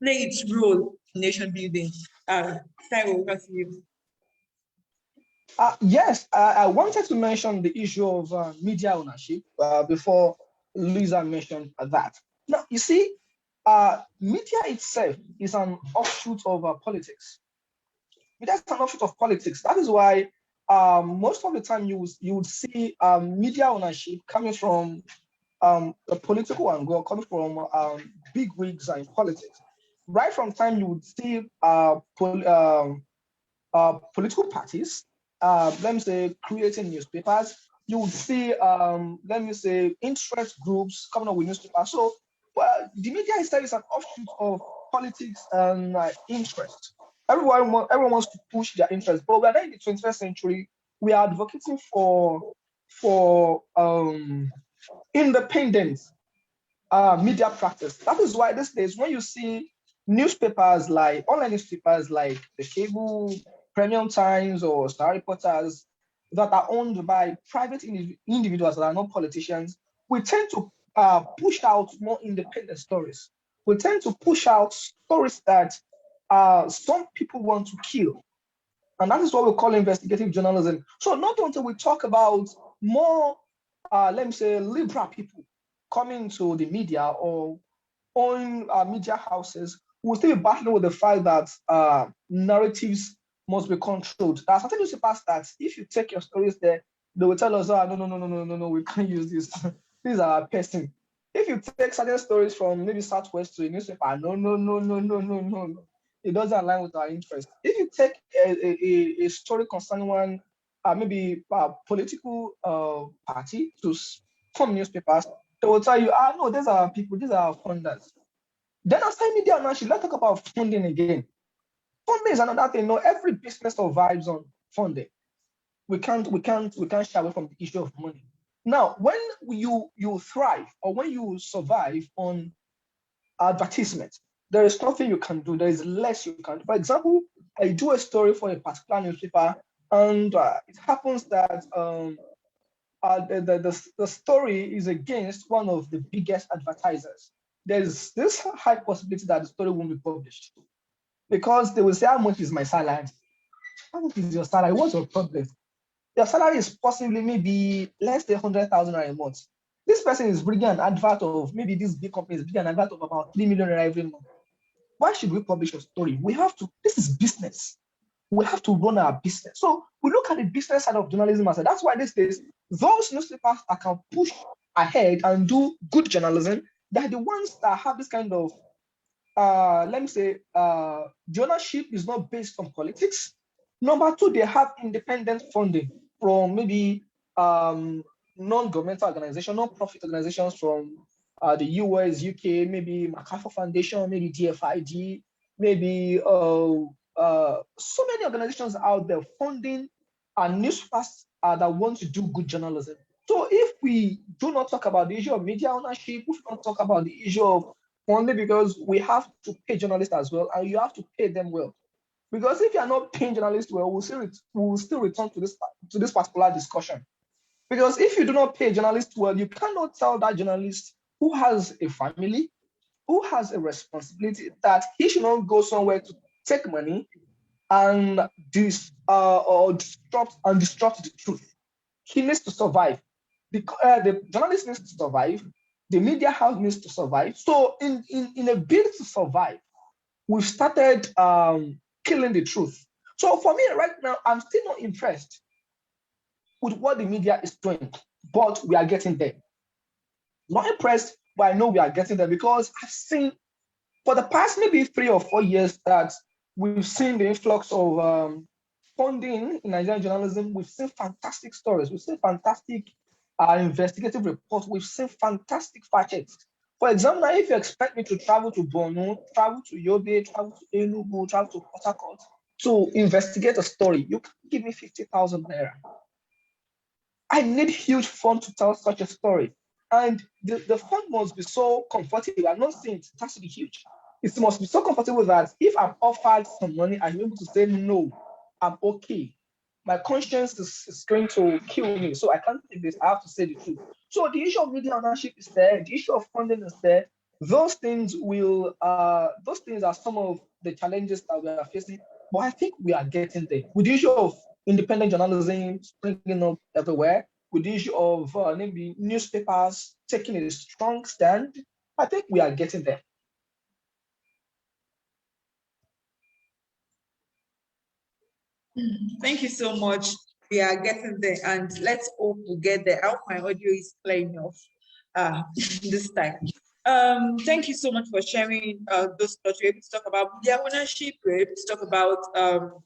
play its role in nation building? Taiwo, over to you. Yes, I wanted to mention the issue of media ownership before Louisa mentioned that. Now, you see, media itself is an offshoot of politics. Media is an offshoot of politics. That is why most of the time you would see media ownership coming from a political angle, coming from big wigs in politics. Right from time you would see political parties, let me say, creating newspapers. You would see, let me say, interest groups coming up with newspapers. So, well, the media itself is an offshoot of politics and interest. Everyone wants to push their interest, but we're now in the 21st century. We are advocating for independent media practice. That is why these days, when you see newspapers like online newspapers like TheCable, Premium Times, or Star Reporters that are owned by private individuals that are not politicians, we tend to push out more independent stories. We tend to push out stories that some people want to kill. And that is what we call investigative journalism. So not until we talk about more, let me say, liberal people coming to the media or own media houses, we'll still be battling with the fact that narratives must be controlled. There are certain newspapers that if you take your stories there, they will tell us, oh, no, we can't use this. These are person. If you take certain stories from maybe Southwest to a newspaper, no. It doesn't align with our interest. If you take a story concerning one, maybe a political party to some newspapers, they will tell you, no, these are people, these are funders. Then after media ownership, let's talk about funding again. Funding is another thing. No, every business survives on funding. We can't shy away from the issue of money. Now, when you thrive or when you survive on advertisement, there is nothing you can do. There is less you can do. For example, I do a story for a particular newspaper, and it happens that the story is against one of the biggest advertisers. There's this high possibility that the story won't be published because they will say, how much is my salary? How much is your salary? What's your problem? Your salary is possibly maybe less than 100,000 a month. This person is bringing an advert of maybe this big company is bringing an advert of about 3 million every month. Why should we publish a story? We have to, this is business. We have to run our business. So we look at the business side of journalism and say, that's why these days, those newspapers that can push ahead and do good journalism, they're the ones that have this kind of, let me say, the ownership is not based on politics. Number two, they have independent funding from maybe non-governmental organizations, non-profit organizations from the US, UK, maybe MacArthur Foundation, maybe DFID, maybe so many organizations out there funding newspapers that want to do good journalism. So if we do not talk about the issue of media ownership, if we don't talk about the issue of funding, because we have to pay journalists as well, and you have to pay them well. Because if you are not paying journalists well, we'll still return to this particular discussion. Because if you do not pay journalists well, you cannot tell that journalist who has a family, who has a responsibility, that he should not go somewhere to take money and disrupt the truth. He needs to survive. The journalist needs to survive. The media house needs to survive. So in a bid to survive, we've started killing the truth. So for me right now, I'm still not impressed with what the media is doing, but we are getting there. Not impressed, but I know we are getting there because I've seen for the past maybe 3 or 4 years that we've seen the influx of funding in Nigerian journalism. We've seen fantastic stories. We've seen fantastic investigative reports. We've seen fantastic fact checks. For example, if you expect me to travel to Borno, travel to Yobe, travel to Enugu, travel to Port Harcourt to investigate a story, you can give me 50,000 naira. I need huge funds to tell such a story. And the fund must be so comfortable. I'm not saying it has to be huge. It must be so comfortable that if I'm offered some money, I'm able to say, no, I'm okay. My conscience is going to kill me. So I can't take this. I have to say the truth. So the issue of media ownership is there. The issue of funding is there. Those things are some of the challenges that we are facing. But I think we are getting there. With the issue of independent journalism springing up everywhere, with the issue of maybe newspapers taking a strong stand, I think we are getting there. Thank you so much. We are getting there, and let's hope we get there. I hope my audio is playing off this time. Thank you so much for sharing those thoughts. We're able to talk about media ownership. We're able to talk about our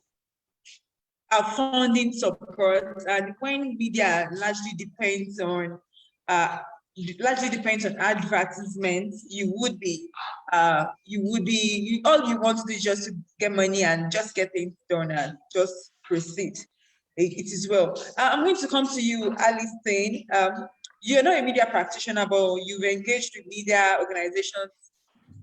funding support, and when media largely depends on advertisements, all you want to do is just to get money and just get things done and just proceed. It is well. I'm going to come to you, Allison. You're not a media practitioner, but you've engaged with media organizations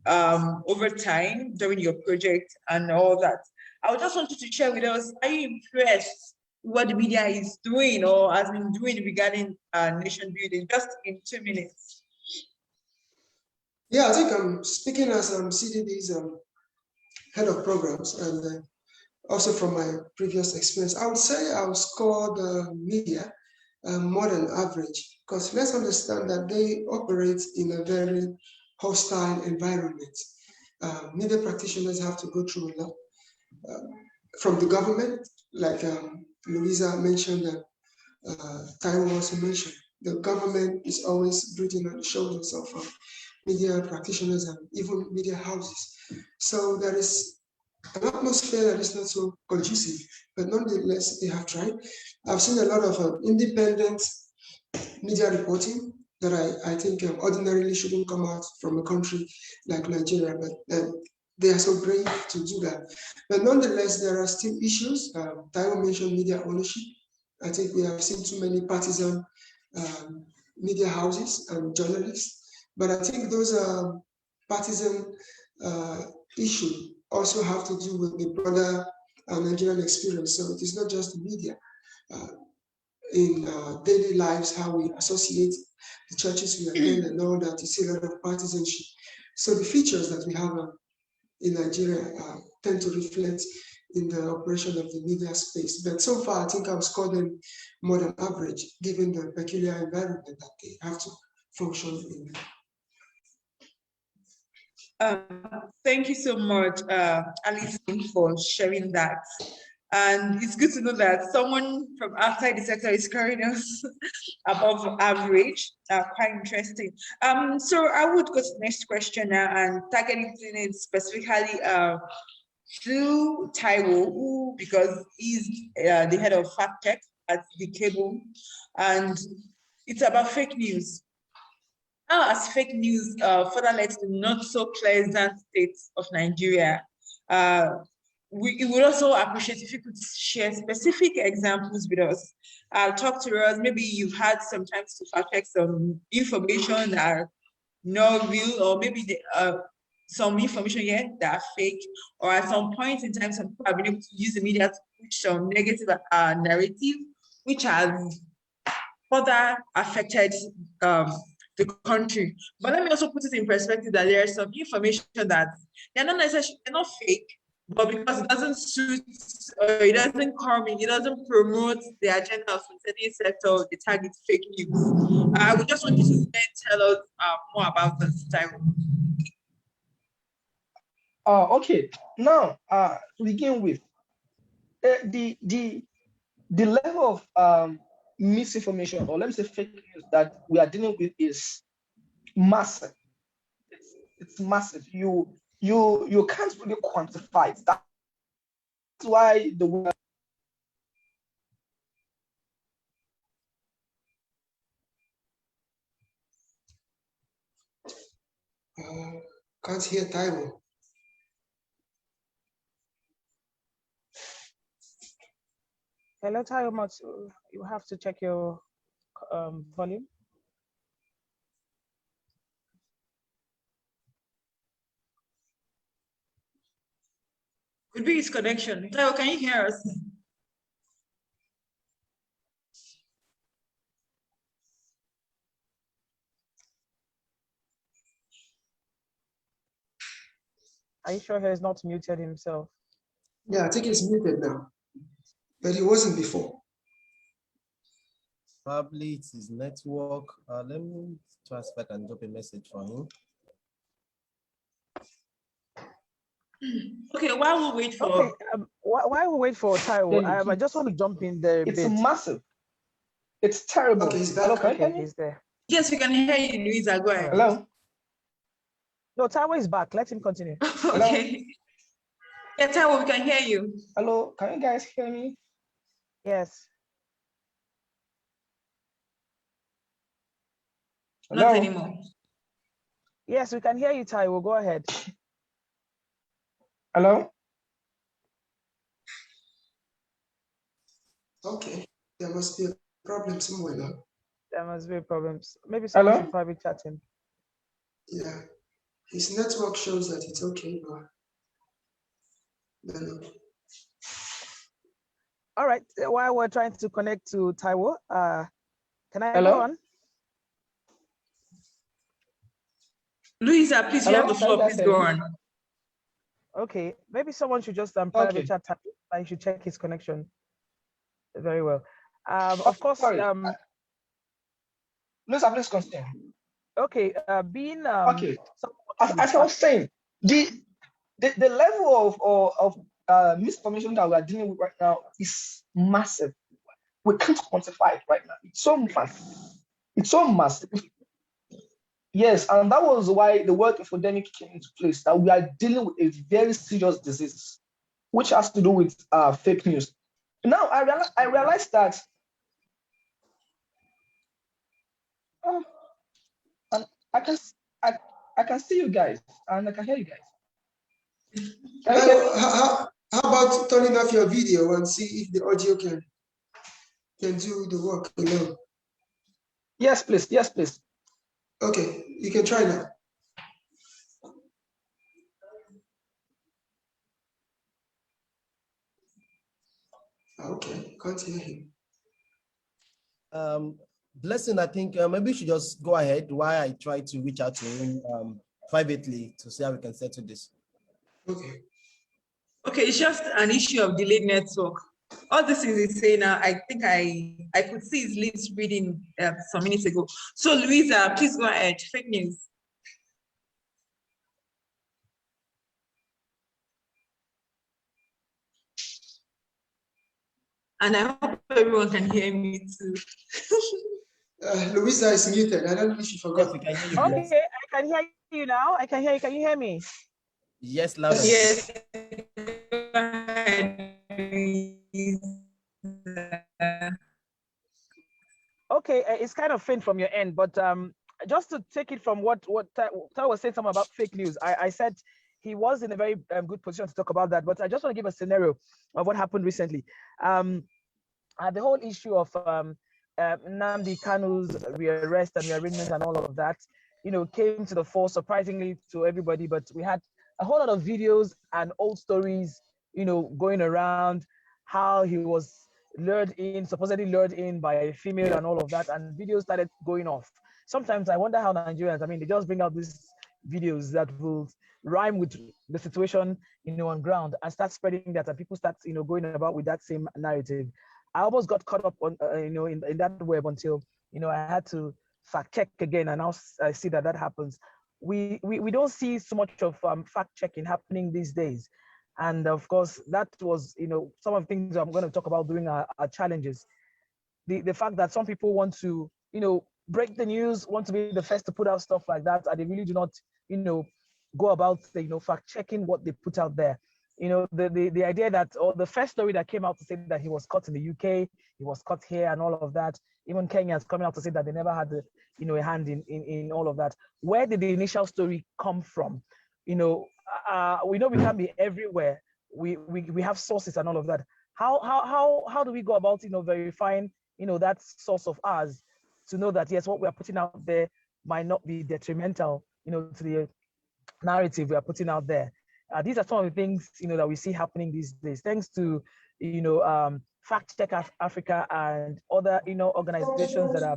over time during your project and all that. I would just want you to share with us, are you impressed with what the media is doing or has been doing regarding nation building, just in 2 minutes? Yeah, I think I'm speaking as CDD's head of programs, and also from my previous experience, I would say I would score the media more than average, because let's understand that they operate in a very hostile environment. Media practitioners have to go through a lot from the government, like Loiusa mentioned, Taiwo also mentioned. The government is always breathing on the shoulders of media practitioners and even media houses. So there is an atmosphere that is not so conducive, but nonetheless, they have tried. I've seen a lot of independent media reporting that I think ordinarily shouldn't come out from a country like Nigeria, but they are so brave to do that. But nonetheless, there are still issues. Taiwo mentioned media ownership. I think we have seen too many partisan media houses and journalists, but I think those partisan issues also have to do with the broader Nigerian experience. So it is not just the media. In daily lives, how we associate the churches we attend and all that, you see a lot of partisanship. So the features that we have in Nigeria tend to reflect in the operation of the media space. But so far, I think I've scored them more than average, given the peculiar environment that they have to function in. Thank you so much, Allison, for sharing that. And it's good to know that someone from outside the sector is scoring us above average. Quite interesting. So I would go to the next question now and targeting it specifically to Taiwo, who, because he's the head of fact check at TheCable, and it's about fake news. How has fake news further led to the not so pleasant state of Nigeria? We would also appreciate if you could share specific examples with us. Talk to us. Maybe you've had some time to fact check some information that are not real, or maybe some information here that are fake, or at some point in time, some people have been able to use the media to push some negative narrative, which has further affected the country. But let me also put it in perspective that there is some information that they're not necessarily, they're not fake, but because it doesn't suit, it doesn't come in, it doesn't promote the agenda of a certain sector, they target fake news. I would just want you to then tell us more about this time. Okay. Now, to begin with, the level of misinformation, or let me say fake news, that we are dealing with is massive. It's massive. You can't really quantify it. That's why the word Can't hear Taiwo. Hello, Taiwo. You have to check your volume. Could be his connection. Taiwo, can you hear us? Are you sure he has not muted himself? Yeah, I think he's muted now, but he wasn't before. Probably it's his network. Let me transfer and drop a message for him. Okay, while we wait for... Okay, while we wait for Taiwo, I just want to jump in there a bit. It's massive. It's terrible. Okay, he's back. Hello, can you hear me? He's there. Yes, we can hear you, Loiusa. Go ahead. Hello? No, Taiwo is back. Let him continue. Okay. Yeah, Taiwo, we can hear you. Hello, can you guys hear me? Yes. Not Hello? anymore. Yes, we can hear you, Taiwo. Go ahead. Hello? Okay, there must be a problem somewhere now. There must be problems. Maybe someone Hello? should probably chat him. Yeah. His network shows that it's okay, but I don't know. All right, while we're trying to connect to Taiwo, can I Hello? go on? Loiusa, please, you have the floor. Please go on. Okay, maybe someone should just private Okay. chat. I should check his connection very well. Of course. Sorry. Loiusa, please continue. Okay. Being Okay. As I was saying, the level of misinformation that we are dealing with right now is massive. We can't quantify it right now. It's so massive. It's so massive. Yes, and that was why the word epidemic came into place, that we are dealing with a very serious disease, which has to do with fake news. Now, I realized that and I can see you guys, and I can hear you guys. How about turning off your video and see if the audio can do the work alone? Yes, please. Yes, please. Okay, you can try now. Okay, can't hear him. Blessing, I think maybe you should just go ahead while I try to reach out to him privately to see how we can settle this. Okay. Okay, it's just an issue of delayed network. All this is he's saying now, I think I could see his lips reading some minutes ago. So Loiusa, please go ahead. Fake news. And I hope everyone can hear me too. Loiusa is muted. I don't know if she forgot. Yes, we can hear you. Okay, I can hear you now. I can hear you. Can you hear me? Yes, loud. Yes. Okay, it's kind of faint from your end, but just to take it from what Taiwo was saying, something about fake news. I said he was in a very good position to talk about that, but I just want to give a scenario of what happened recently. The whole issue of Nnamdi Kanu's rearrest and rearrangement and all of that, came to the fore surprisingly to everybody. But we had a whole lot of videos and old stories, going around how he was supposedly lured in by a female and all of that, and videos started going off. Sometimes I wonder how Nigerians, they just bring out these videos that will rhyme with the situation, on ground, and start spreading that, and people start, going about with that same narrative. I almost got caught up on, in that web until, I had to fact check again, and now I see that happens. We don't see so much of fact checking happening these days. And of course, that was, some of the things I'm going to talk about during our challenges. The fact that some people want to, break the news, want to be the first to put out stuff like that, and they really do not, go about, fact checking what they put out there. The idea that, or the first story that came out to say that he was caught in the UK, he was caught here and all of that. Even Kenyans coming out to say that they never had a hand in all of that. Where did the initial story come from? We know we can't be everywhere. We have sources and all of that. How do we go about, verifying, that source of ours to know that, yes, what we are putting out there might not be detrimental, to the narrative we are putting out there. These are some of the things, that we see happening these days, thanks to, Fact Check Africa and other, organizations that are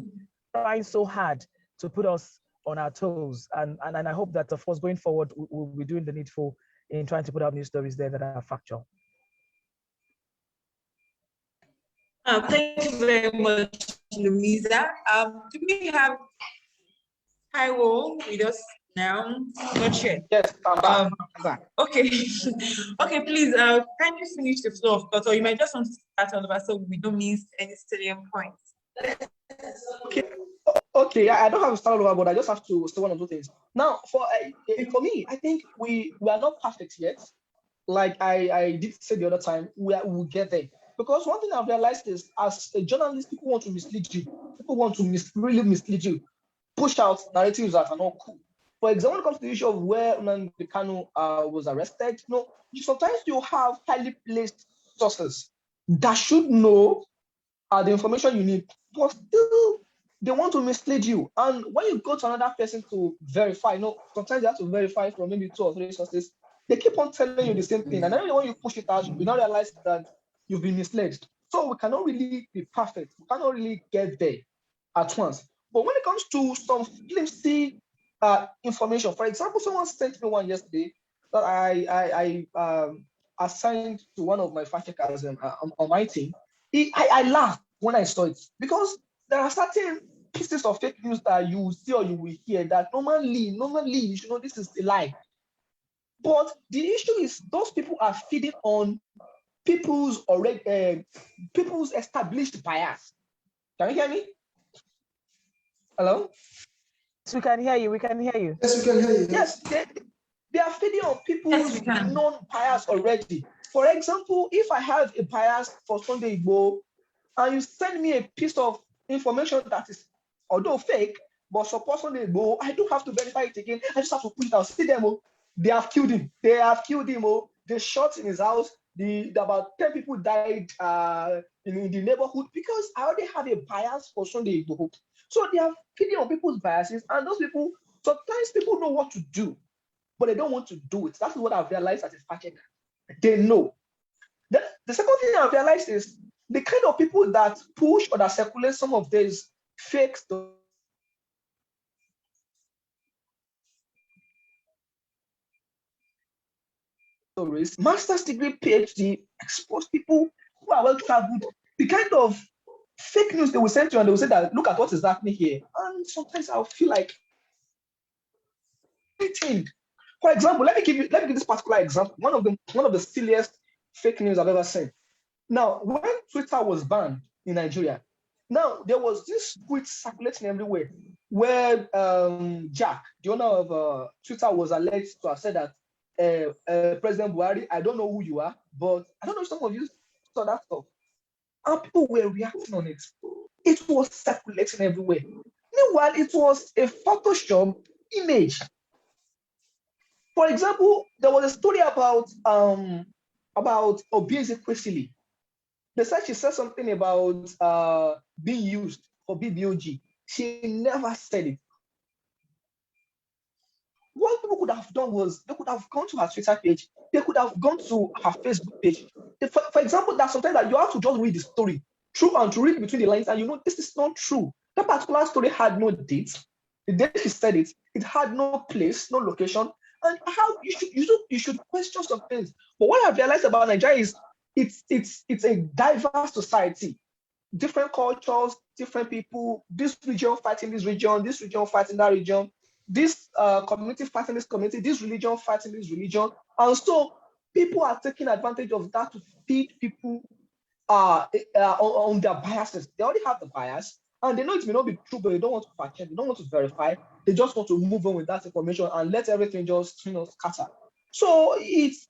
trying so hard to put us on our toes. And I hope that, of course, going forward, we'll be doing the needful in trying to put out news stories there that are factual. Thank you very much, Loiusa. Do we have Taiwo with us now? Not sure. Yes, I'm back. Okay. Okay, please, can you finish the flow of thought, or you might just want to start all over so we don't miss any salient points. Okay, I don't have to start over, but I just have to say one or two things. Now, for me, I think we are not perfect yet. Like I did say the other time, we'll get there. Because one thing I've realized is, as a journalist, people want to mislead you. People want to really mislead you, push out narratives that are not cool. For example, when it comes to the issue of where Nnamdi Kanu was arrested, sometimes you have highly placed sources that should know the information you need, but still they want to mislead you. And when you go to another person to verify, sometimes you have to verify from maybe 2 or 3 sources, they keep on telling you the same thing. And then when you push it out, you now realize that you've been misled. So we cannot really be perfect. We cannot really get there at once. But when it comes to some flimsy information, for example, someone sent me one yesterday that I assigned to one of my fact checkers on my team. I laughed when I saw it, because there are certain pieces of fake news that you will see or you will hear that normally you should know this is a lie. But the issue is those people are feeding on people's established bias. Can you hear me? Hello? Yes, we can hear you. We can hear you. Yes, we can hear you. Yes, they are feeding on people's known bias already. For example, if I have a bias for Sunday Igbo, and you send me a piece of information that is, although fake, but support Sunday Igbo, I don't have to verify it again. I just have to put it out. See them, they have killed him. They have killed him. They shot in his house. About 10 people died in the neighborhood because I already have a bias for Sunday Igbo. So they are feeding on people's biases, and those people, sometimes people know what to do, but they don't want to do it. That's what I've realized as a fact checker. They know. The second thing I've realized is the kind of people that push or that circulate some of these fake stories, master's degree, PhD, exposed people who are well traveled. The kind of fake news they will send you, and they will say that, look at what is happening here. And sometimes I'll feel like, for example, let me give this particular example. One of the silliest fake news I've ever seen. Now, when Twitter was banned in Nigeria, now there was this tweet circulating everywhere where Jack, the owner of Twitter, was alleged to have said that President Buhari, I don't know who you are, but I don't know if some of you saw that stuff. And people were reacting on it. It was circulating everywhere. Meanwhile, it was a Photoshop image. For example, there was a story about Obieze Kwesili. They said she said something about being used for BBOG. She never said it. What people could have done was they could have gone to her Twitter page. They could have gone to her Facebook page. For example, that's something that you have to just read the story through and to read between the lines, and you know this is not true. That particular story had no date. The day she said it, it had no place, no location, and how you should question some things. But what I've realized about Nigeria is it's a diverse society, different cultures, different people. This region fighting this region fighting that region. This community fighting this community, this religion fighting this religion. And so people are taking advantage of that to feed people on their biases. They already have the bias, and they know it may not be true, but they don't want to fact check, they don't want to verify. They just want to move on with that information and let everything just scatter. So it's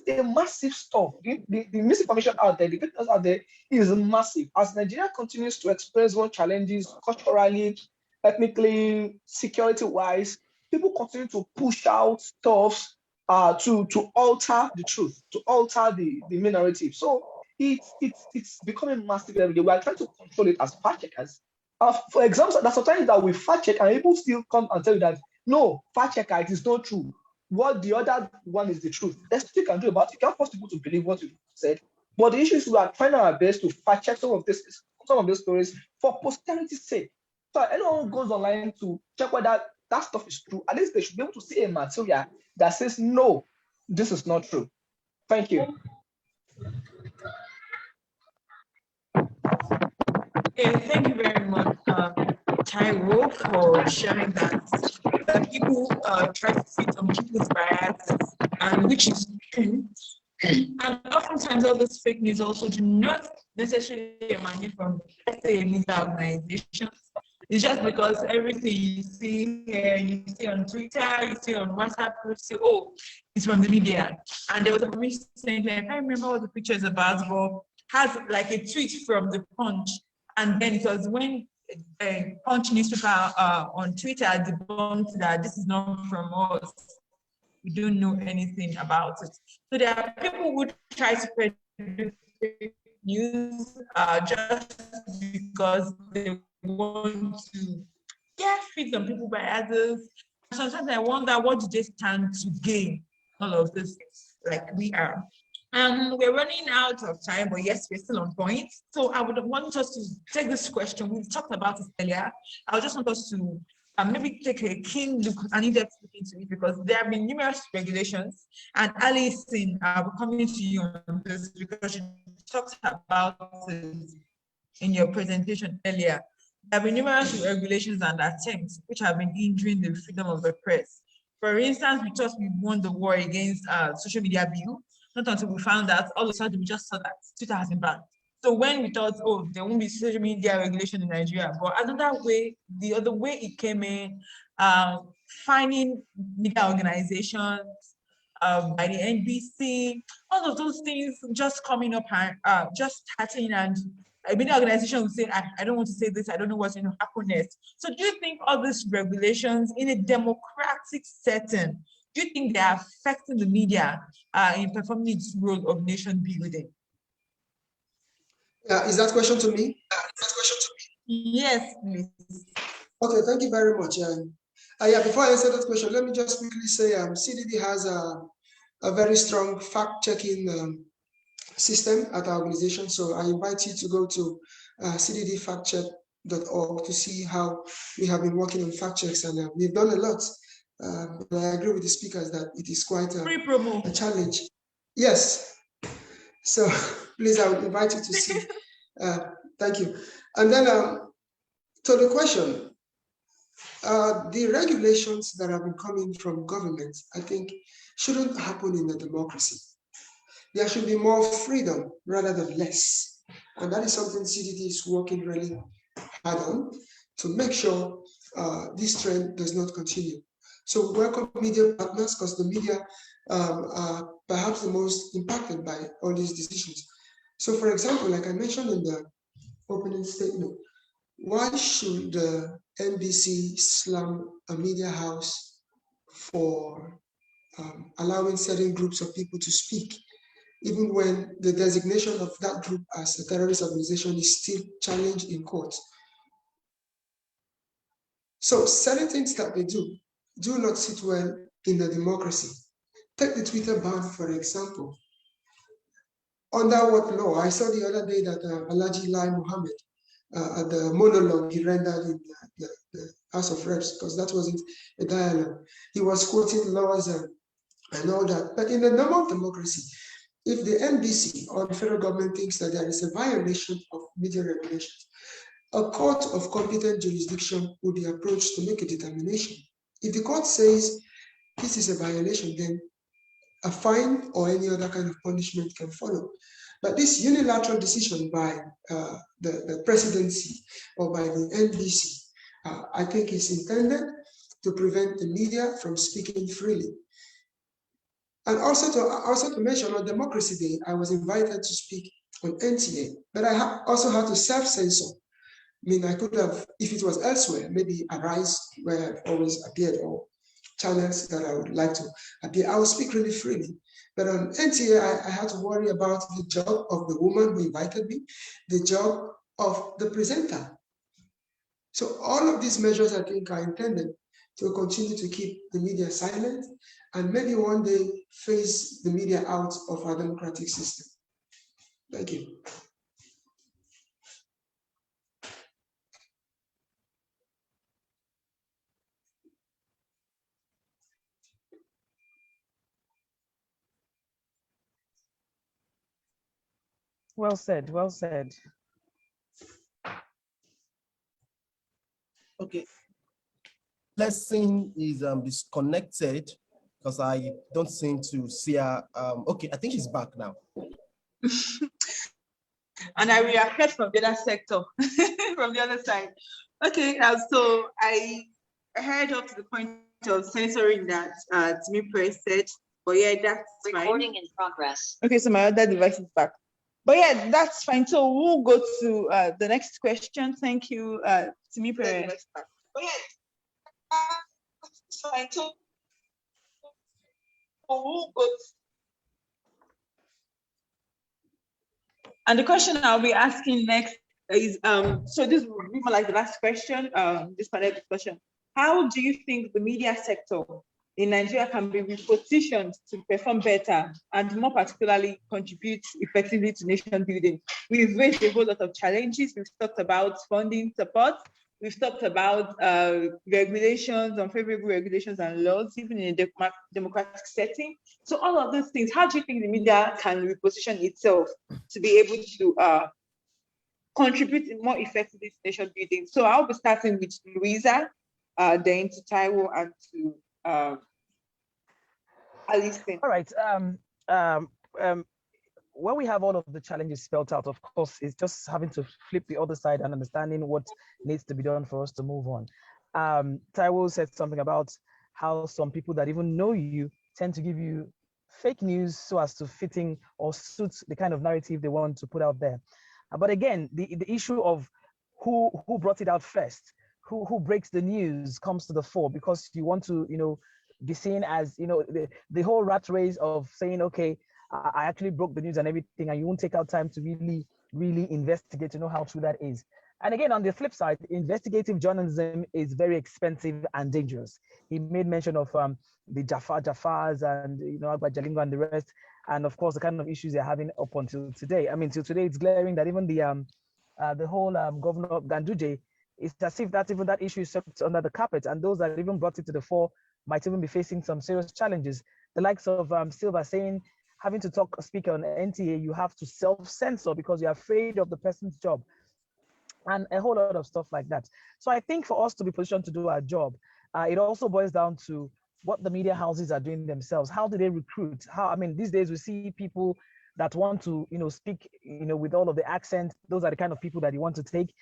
a massive stuff. The misinformation out there, the fake news out there is massive. As Nigeria continues to experience one challenges culturally, ethnically, security-wise, people continue to push out stuff to alter the truth, to alter the main narrative. So it's becoming massive every day. We are trying to control it as fact checkers. For example, there's sometimes that we fact check and people still come and tell you that no, fact checker, it is not true. What the other one is the truth. There's nothing you can do about it. You can't force people to believe what you said. But the issue is we are trying our best to fact check some of these stories for posterity's sake. So anyone who goes online to check whether that stuff is true, at least they should be able to see a material that says, no, this is not true. Thank you. Okay, thank you very much, Taiwo, for sharing that people try to fit on people's biases, and which is true. And oftentimes all this fake news also do not necessarily emanate from, let's say, news organizations. It's just because everything you see here, you see on Twitter, you see on WhatsApp, you see, oh, it's from the media. And there was a recent, I can't remember what the picture is about, but has like a tweet from the Punch. And then it was when Punch newspaper on Twitter debunked that this is not from us. We don't know anything about it. So there are people who try to spread fake news just because they want to get fit on people by others. Sometimes I wonder, what do they stand to gain all of this, like we are? We're running out of time, but yes, we're still on point. So I would want us to take this question. We've talked about it earlier. I just want us to maybe take a keen look, an in-depth look into it, because there have been numerous regulations. And Allison, we're coming to you on this because you talked about it in your presentation earlier. There have been numerous regulations and attempts which have been hindering the freedom of the press. For instance, we thought we won the war against social media bill, not until we found out all of a sudden we just saw that Twitter has been banned. So when we thought, oh, there won't be social media regulation in Nigeria, but another way, the other way it came in, finding media organizations by the NBC, all of those things just coming up and just starting, and a media organization will say, I don't want to say this, I don't know what's going to happen next. So do you think all these regulations in a democratic setting, do you think they are affecting the media in performing its role of nation building? Is that question to me? Yes, please. Okay, thank you very much. Yeah, before I answer that question, let me just quickly say CDD has a very strong fact-checking system at our organization. So I invite you to go to cddfactcheck.org to see how we have been working on fact checks, and we've done a lot. But I agree with the speakers that it is quite a challenge. Yes. So please, I would invite you to see. Thank you. And then to the question, the regulations that have been coming from government, I think, shouldn't happen in a democracy. There should be more freedom rather than less. And that is something CDD is working really hard on to make sure this trend does not continue. So we welcome media partners, because the media are perhaps the most impacted by all these decisions. So for example, like I mentioned in the opening statement, why should the NBC slam a media house for allowing certain groups of people to speak, even when the designation of that group as a terrorist organization is still challenged in court? So certain things that they do not sit well in a democracy. Take the Twitter ban, for example. Under what law? I saw the other day that Alhaji Lai Mohammed, at the monologue he rendered in the House of Reps, because that wasn't a dialogue, he was quoting laws and all that. But in a normal democracy, if the NBC or the federal government thinks that there is a violation of media regulations, a court of competent jurisdiction will be approached to make a determination. If the court says this is a violation, then a fine or any other kind of punishment can follow. But this unilateral decision by the presidency or by the NBC, I think is intended to prevent the media from speaking freely. And also to mention, on Democracy Day, I was invited to speak on NTA, but I also had to self-censor. I mean, I could have, if it was elsewhere, maybe Arise, where I've always appeared, or channels that I would like to appear, I would speak really freely. But on NTA, I had to worry about the job of the woman who invited me, the job of the presenter. So all of these measures, I think, are intended to continue to keep the media silent and maybe one day phase the media out of our democratic system. Thank you. Well said, well said. Okay. Blessing is disconnected because I don't seem to see her. Okay, I think she's back now. And I reacted from the other sector, from the other side. Okay, so I heard up to the point of censoring that Timipere said, but yeah, that's recording fine. In progress. Okay, so my other device is back. But yeah, that's fine. So we'll go to the next question. Thank you, Timipere. But yeah, that's fine. So we'll go to, and the question I'll be asking next is so this will be more like the last question, this panel discussion. How do you think the media sector in Nigeria can be repositioned to perform better and more particularly contribute effectively to nation building? We've raised a whole lot of challenges. We've talked about funding support. We've talked about regulations, unfavorable regulations and laws, even in a democratic setting. So all of those things, how do you think the media can reposition itself to be able to contribute more effectively to nation building? So I'll be starting with Loiusa, then to Taiwo, and to Allison. All right. When we have all of the challenges spelled out, of course, it's just having to flip the other side and understanding what needs to be done for us to move on. Taiwo said something about how some people that even know you tend to give you fake news so as to fit in or suit the kind of narrative they want to put out there. But again, the issue of who brought it out first, who breaks the news comes to the fore, because you want to, be seen as, the whole rat race of saying, okay, I actually broke the news and everything, and you won't take out time to really, really investigate to know how true that is. And again, on the flip side, investigative journalism is very expensive and dangerous. He made mention of the Jafars and, Agba Jalingo and the rest, and of course, the kind of issues they're having up until today. I mean, till today, it's glaring that even the whole Governor Ganduje, it's as if that issue is swept under the carpet, and those that even brought it to the fore might even be facing some serious challenges. The likes of Silva saying, having to speak on NTA, you have to self-censor because you're afraid of the person's job, and a whole lot of stuff like that. So I think for us to be positioned to do our job, it also boils down to what the media houses are doing themselves. How do they recruit? These days we see people that want to, speak, with all of the accent. Those are the kind of people that you want to take.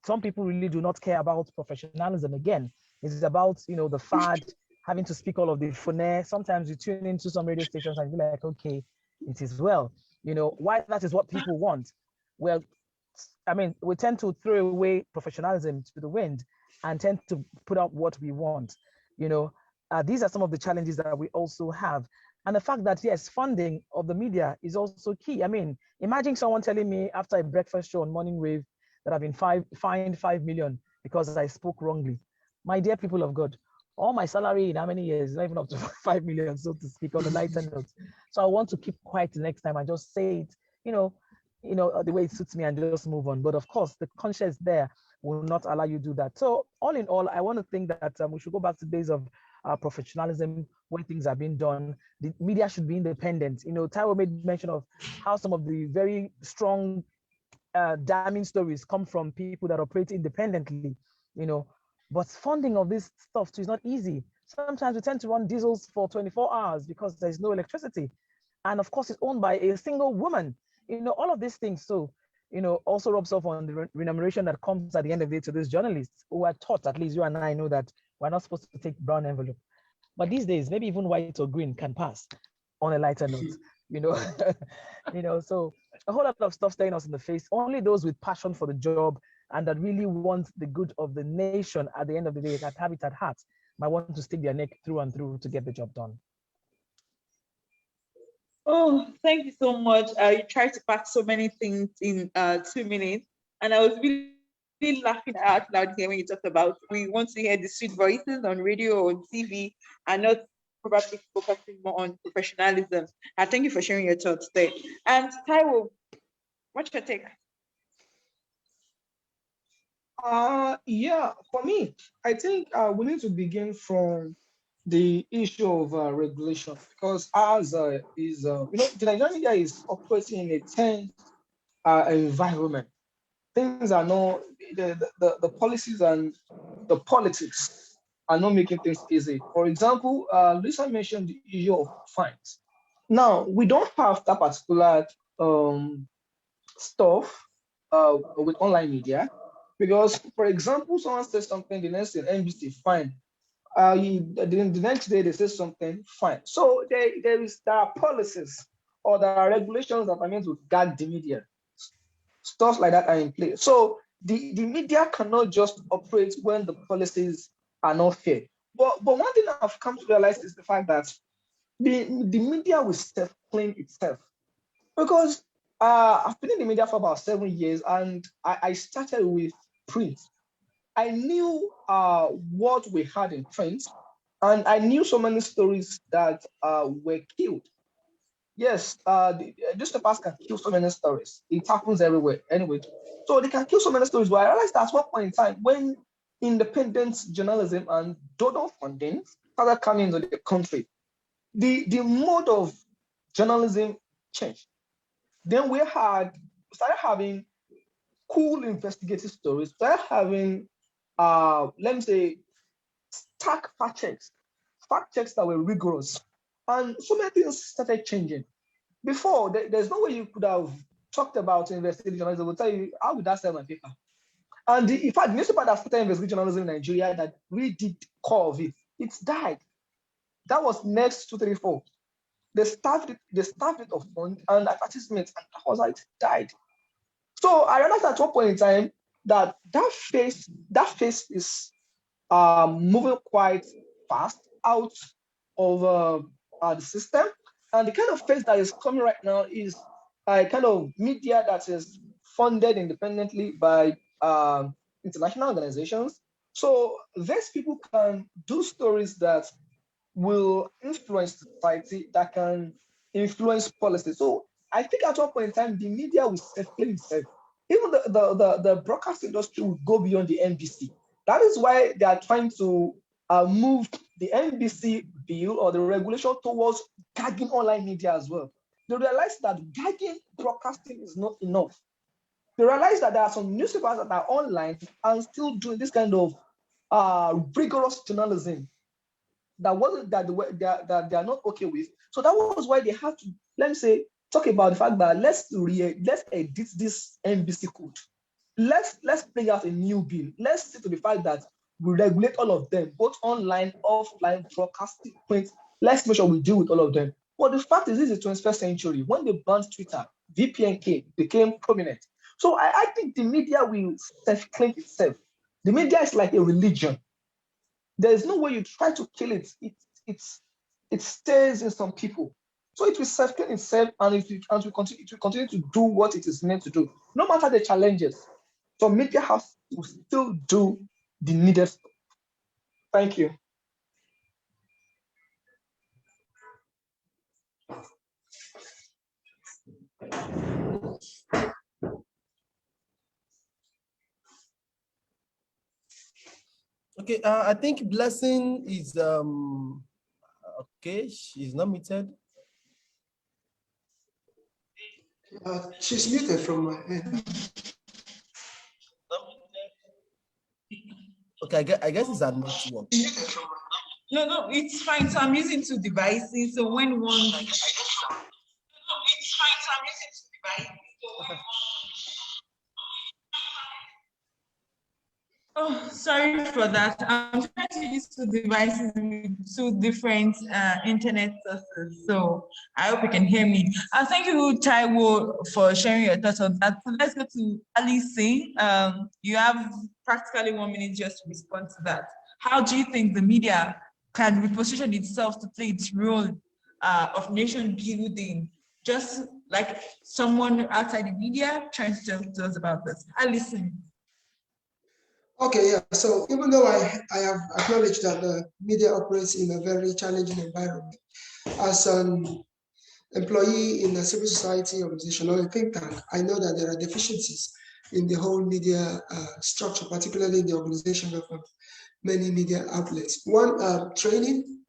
Some people really do not care about professionalism. Again, it's about, the fad, having to speak all of the phoneme. Sometimes you tune into some radio stations and you're like, okay, it is well. Why that is what people want. Well, we tend to throw away professionalism to the wind and tend to put out what we want. These are some of the challenges that we also have. And the fact that, yes, funding of the media is also key. Imagine someone telling me after a breakfast show on Morning Wave that I've been fined 5 million because I spoke wrongly. My dear people of God, all my salary in how many years is not even up to 5 million, so to speak, on the lighter note. So I want to keep quiet the next time. I just say it, the way it suits me and just move on. But of course, the conscience there will not allow you to do that. So all in all, I want to think that we should go back to the days of professionalism, where things are being done. The media should be independent. Taiwo made mention of how some of the very strong, damning stories come from people that operate independently, But funding of this stuff too is not easy. Sometimes we tend to run diesels for 24 hours because there's no electricity. And of course, it's owned by a single woman. All of these things. So, also rubs off on the remuneration that comes at the end of the day to these journalists who are taught, at least you and I know, that we're not supposed to take brown envelope. But these days, maybe even white or green can pass on a lighter note, so a whole lot of stuff staring us in the face. Only those with passion for the job and that really want the good of the nation at the end of the day, that have it at heart, might want to stick their neck through and through to get the job done. Oh, thank you so much. You tried to pack so many things in 2 minutes, and I was really laughing out loud here when you talked about we want to hear the sweet voices on radio or on TV and not probably focusing more on professionalism. I thank you for sharing your thoughts there. And Taiwo, what's your take? Yeah, for me, I think we need to begin from the issue of regulation, because as the Nigerian media is operating in a tense environment. Things are not, the policies and the politics are not making things easy. For example, Lisa mentioned the issue of fines. Now, we don't have that particular stuff with online media, because, for example, someone says something, the next thing, NBC, fine. The next day they say something, fine. So there are policies or there are regulations that are meant to guard the media. Stuff like that are in place. So the media cannot just operate when the policies are not fair. But one thing I've come to realize is the fact that the media will self-claim itself. Because I've been in the media for about 7 years, and I started with print. I knew what we had in print, and I knew so many stories that were killed. Yes, the newspapers can kill so many stories. It happens everywhere anyway. So they can kill so many stories. But I realized that at one point in time, when independent journalism and donor funding started coming into the country, the mode of journalism changed. Then we started having cool investigative stories, started having, let me say, stark fact checks that were rigorous. And so many things started changing. Before, there's no way you could have talked about investigative journalism. Will tell you, how would that sell my paper? And in fact, the newspaper that started investigative journalism in Nigeria that really did core of it, it's died. That was Next 234. They starved it of funds and advertisements, and that was how it died. So I realized at one point in time that phase is moving quite fast out of the system. And the kind of phase that is coming right now is a kind of media that is funded independently by international organizations. So these people can do stories that will influence society, that can influence policy. So I think at one point in time, the media will self-claim itself. Even the broadcast industry will go beyond the NBC. That is why they are trying to move the NBC bill or the regulation towards gagging online media as well. They realize that gagging broadcasting is not enough. They realize that there are some newspapers that are online and still doing this kind of rigorous journalism that wasn't that they are not okay with. So that was why they had to, let me say, talk about the fact that let's edit this NBC code. Let's bring out a new bill. Let's see to the fact that we regulate all of them, both online, offline, broadcasting, print. Let's make sure we deal with all of them. But the fact is, this is the 21st century. When they banned Twitter, VPN became prominent. So I think the media will self-claim itself. The media is like a religion. There is no way you try to kill it. It stays in some people. So it will self-claim itself, and it will continue to do what it is meant to do, no matter the challenges. So media house will still do the needed stuff. Thank you. Okay, I think Blessing is okay. She's not muted. She's muted from my end. Okay, I guess it's a network. No, it's fine. So I'm using two devices. So when one, no, it's fine. So I'm using two devices. Oh, sorry for that. I'm trying to use two devices with two different internet sources. So I hope you can hear me. Thank you, Taiwo, for sharing your thoughts on that. So let's go to Allison. You have practically 1 minute just to respond to that. How do you think the media can reposition itself to play its role of nation building? Just like someone outside the media trying to talk to us about this. Allison. Okay, yeah. So even though I have acknowledged that the media operates in a very challenging environment, as an employee in a civil society organization or a think tank, I know that there are deficiencies in the whole media structure, particularly in the organization of many media outlets. One, training.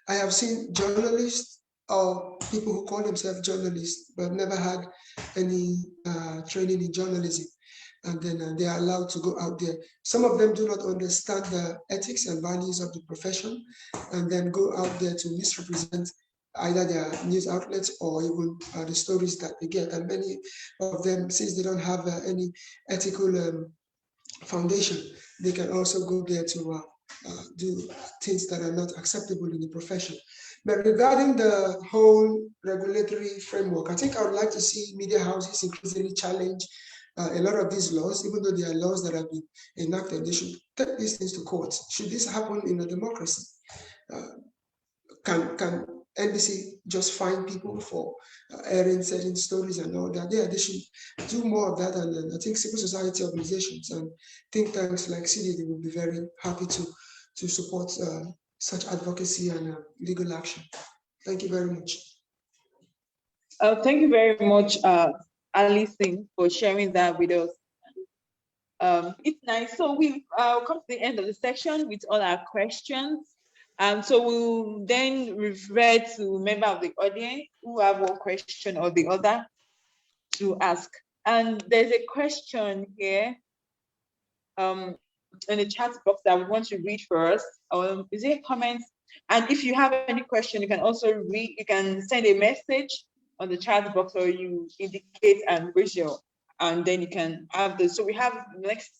I have seen journalists or people who call themselves journalists but never had any training in journalism. And then they are allowed to go out there. Some of them do not understand the ethics and values of the profession, and then go out there to misrepresent either their news outlets or even the stories that they get. And many of them, since they don't have any ethical foundation, they can also go there to do things that are not acceptable in the profession. But regarding the whole regulatory framework, I think I would like to see media houses increasingly challenge a lot of these laws. Even though there are laws that have been enacted, they should take these things to court. Should this happen in a democracy? Can NBC just find people for airing certain stories and all that. Yeah, they should do more of that. And I think civil society organizations and think tanks like CDD will be very happy to support such advocacy and legal action. Thank you very much. Thank you very much, Allison, for sharing that with us. It's nice. So we've come to the end of the section with all our questions. So we'll then refer to member of the audience who have one question or the other to ask. And there's a question here in the chat box that we want to read for us. Is it a comment? And if you have any question, you can also read, you can send a message on the chat box, or you indicate and raise your, and then you can have this. So we have the next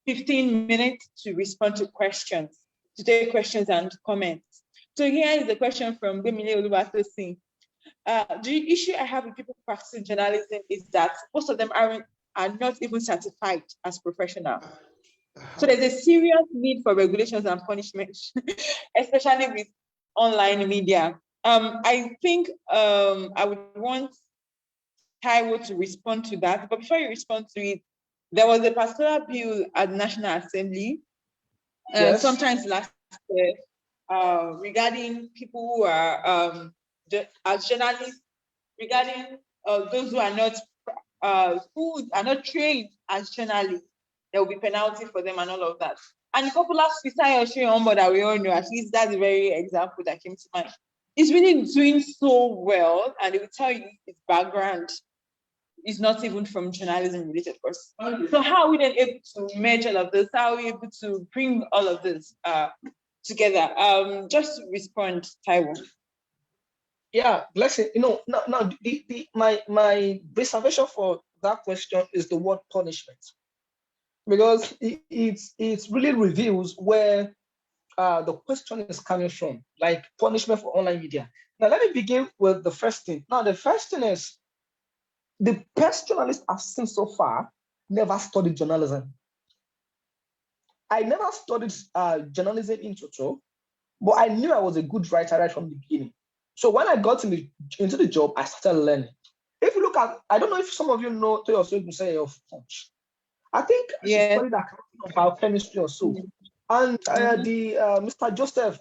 15 minutes to respond to questions, to take questions and comments. So here is the question from Bemile Oluwatosin. The issue I have with people practicing journalism is that most of them are not even certified as professionals. So there's a serious need for regulations and punishment, especially with online media. I think I would want Taiwo to respond to that. But before you respond to it, there was a particular bill at the National Assembly, Yes. sometimes last year, regarding people who are as journalists, regarding those who are not trained as journalists. There will be penalty for them and all of that. And the popular Fisayo Sheyombo that we all know, at least that's the very example that came to mind. It's really doing so well, and it will tell you its background is not even from journalism related course. So how are we then able to merge all of this? How are we able to bring all of this together? Just respond, Taiwo. Yeah, Blessing. Now my reservation for that question is the word punishment, because it really reveals where the question is coming from, like punishment for online media. Now, let me begin with the first thing. Now, the first thing is the best journalists I've seen so far never studied journalism. I never studied journalism in total, but I knew I was a good writer right from the beginning. So when I got into the job, I started learning. If you look at, I don't know if some of you know Toyoso say of Punch. I think she studied accounting or biochemistry or so. And Mr. Joseph,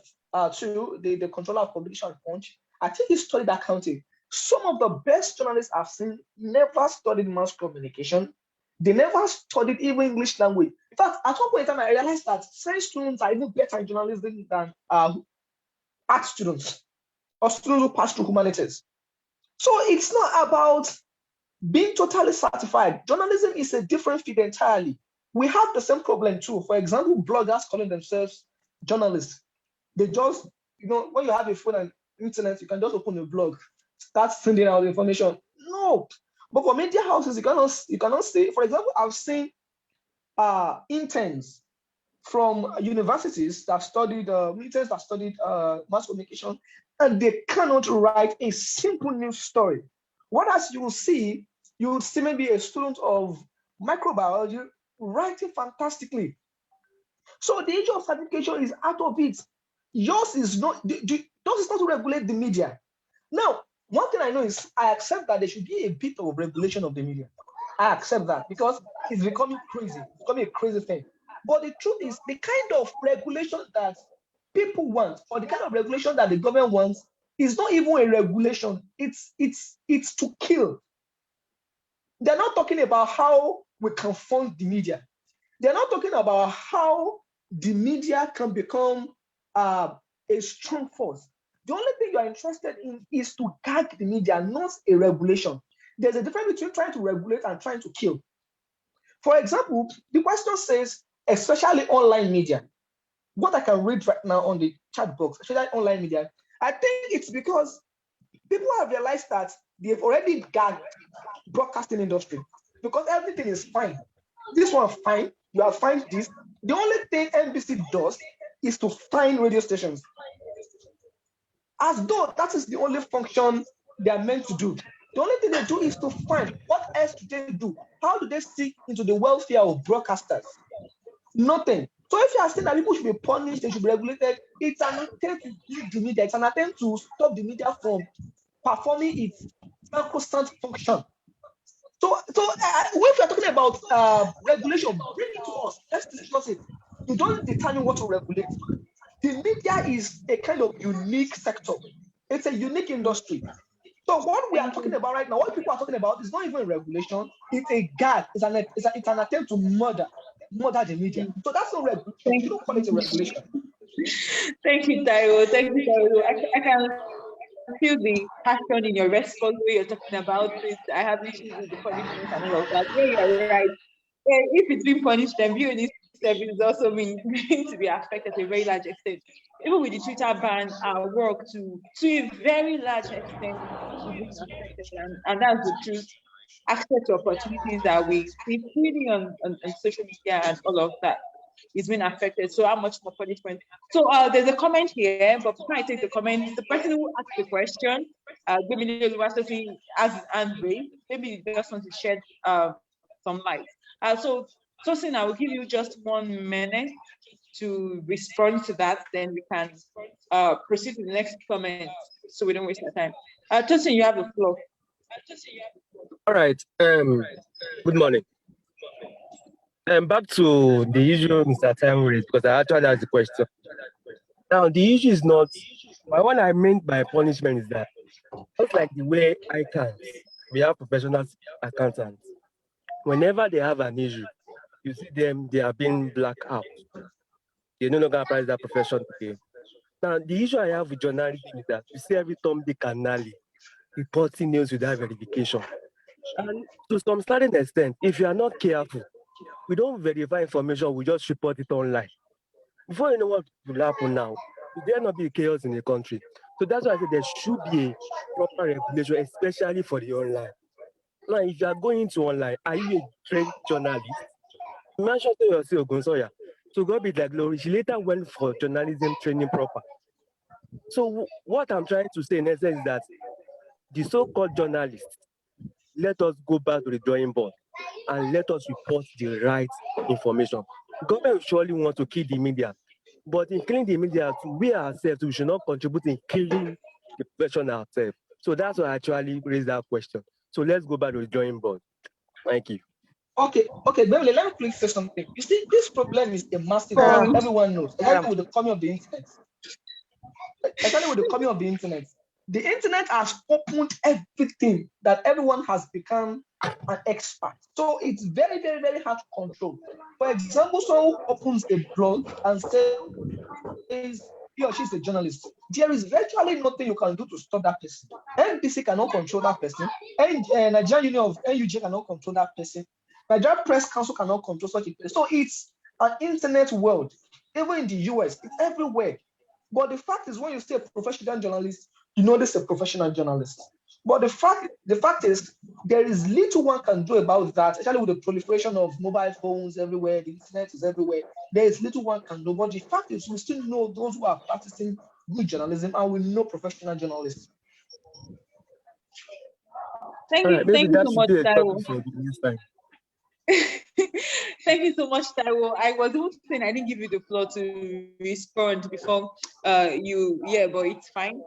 too, the controller of publication at Punch, I think he studied accounting. Some of the best journalists I've seen never studied mass communication. They never studied even English language. In fact, at one point in time, I realized that science students are even better in journalism than art students or students who pass through humanities. So it's not about being totally certified. Journalism is a different field entirely. We have the same problem too. For example, bloggers calling themselves journalists. They just, when you have a phone and internet, you can just open a blog, start sending out information. No. But for media houses, you cannot say. For example, I've seen interns from universities that studied mass communication, and they cannot write a simple news story. Whereas you will see maybe a student of microbiology writing fantastically. So the issue of certification is out of it. Yours is not to regulate the media. Now, one thing I know is I accept that there should be a bit of regulation of the media. I accept that because it's becoming crazy. It's becoming a crazy thing. But the truth is, the kind of regulation that people want, or the kind of regulation that the government wants, is not even a regulation. It's to kill. They're not talking about how we can fund the media. They're not talking about how the media can become a strong force. The only thing you're interested in is to gag the media, not a regulation. There's a difference between trying to regulate and trying to kill. For example, the question says, especially online media. What I can read right now on the chat box, especially online media, I think it's because people have realized that they've already gagged broadcasting industry because everything is fine. This one fine, you have fined this. The only thing NBC does is to fine radio stations. As though that is the only function they are meant to do. The only thing they do is to fine. What else do they do? How do they see into the welfare of broadcasters? Nothing. So if you are saying that people should be punished, they should be regulated, it's an attempt to give the media, it's an attempt to stop the media from performing its sacrosanct function. So if you're talking about regulation, bring it to us. Let's discuss it. You don't determine what to regulate. The media is a kind of unique sector. It's a unique industry. So what we are talking about right now, what people are talking about is not even a regulation. It's a gag. It's an attempt to murder the media. So that's not regulation. You don't call it a regulation. Thank you, Taiwo. Thank you, Taiwo. I can feel the passion in your response where you're talking about this. I have issues with the punishment and all of that. Yeah, you're right. Yeah, if it's been punished, then BONews Service is also going to be affected to a very large extent. Even with the Twitter ban, our work to a very large extent is being affected, and that's the truth. Access to opportunities that we see freely on social media and all of that is being affected. So how much more punishment? So there's a comment here, but before I take the comment, the person who asked the question, Loiusa as and raised, maybe you just want to shed some light. So Tosin, I will give you just 1 minute to respond to that, then we can proceed to the next comment so we don't waste our time. Tosin, you have the floor. All right. Good morning. Back to the issue Mr. Taiwo raised, because I actually asked the question. Now, the issue is not, what I meant by punishment is that, just like the way we have professional accountants, whenever they have an issue, you see them, they are being blacked out. They no longer practice that profession again. Now, the issue I have with journalism is that you see every Tom, Dick, and Nally reporting news without verification. And to some certain extent, if you are not careful, we don't verify information, we just report it online. Before you know what will happen now, there not be chaos in the country. So that's why I said there should be a proper regulation, especially for the online. Now, if you are going to online, are you a trained journalist? You mentioned yourself, Gonsoya. So go be like Glory. She later went for journalism training proper. So what I'm trying to say in essence is that the so-called journalists, let us go back to the drawing board and let us report the right information. Government surely want to kill the media, but in killing the media, we ourselves, we should not contribute in killing the profession ourselves. So that's why I actually raised that question. So let's go back to the drawing board. Thank you. Okay, Beverly, let me please say something. You see, this problem is a massive one. Everyone knows, especially with the coming of the internet. The internet has opened everything that everyone has become an expert. So it's very, very, very hard to control. For example, someone opens a blog and says he or she is a journalist. There is virtually nothing you can do to stop that person. NBC cannot control that person. Nigerian Union of NUJ cannot control that person. Nigerian Press Council cannot control such a person. So it's an internet world. Even in the US, it's everywhere. But the fact is, when you say a professional journalist, you know this is a professional journalist. But the fact is, there is little one can do about that, especially with the proliferation of mobile phones everywhere, the internet is everywhere. There is little one can do. But the fact is, we still know those who are practicing good journalism, and we know professional journalists. Thank you so much, Taiwo. Thank you so much, Taiwo. I was even saying I didn't give you the floor to respond before but it's fine.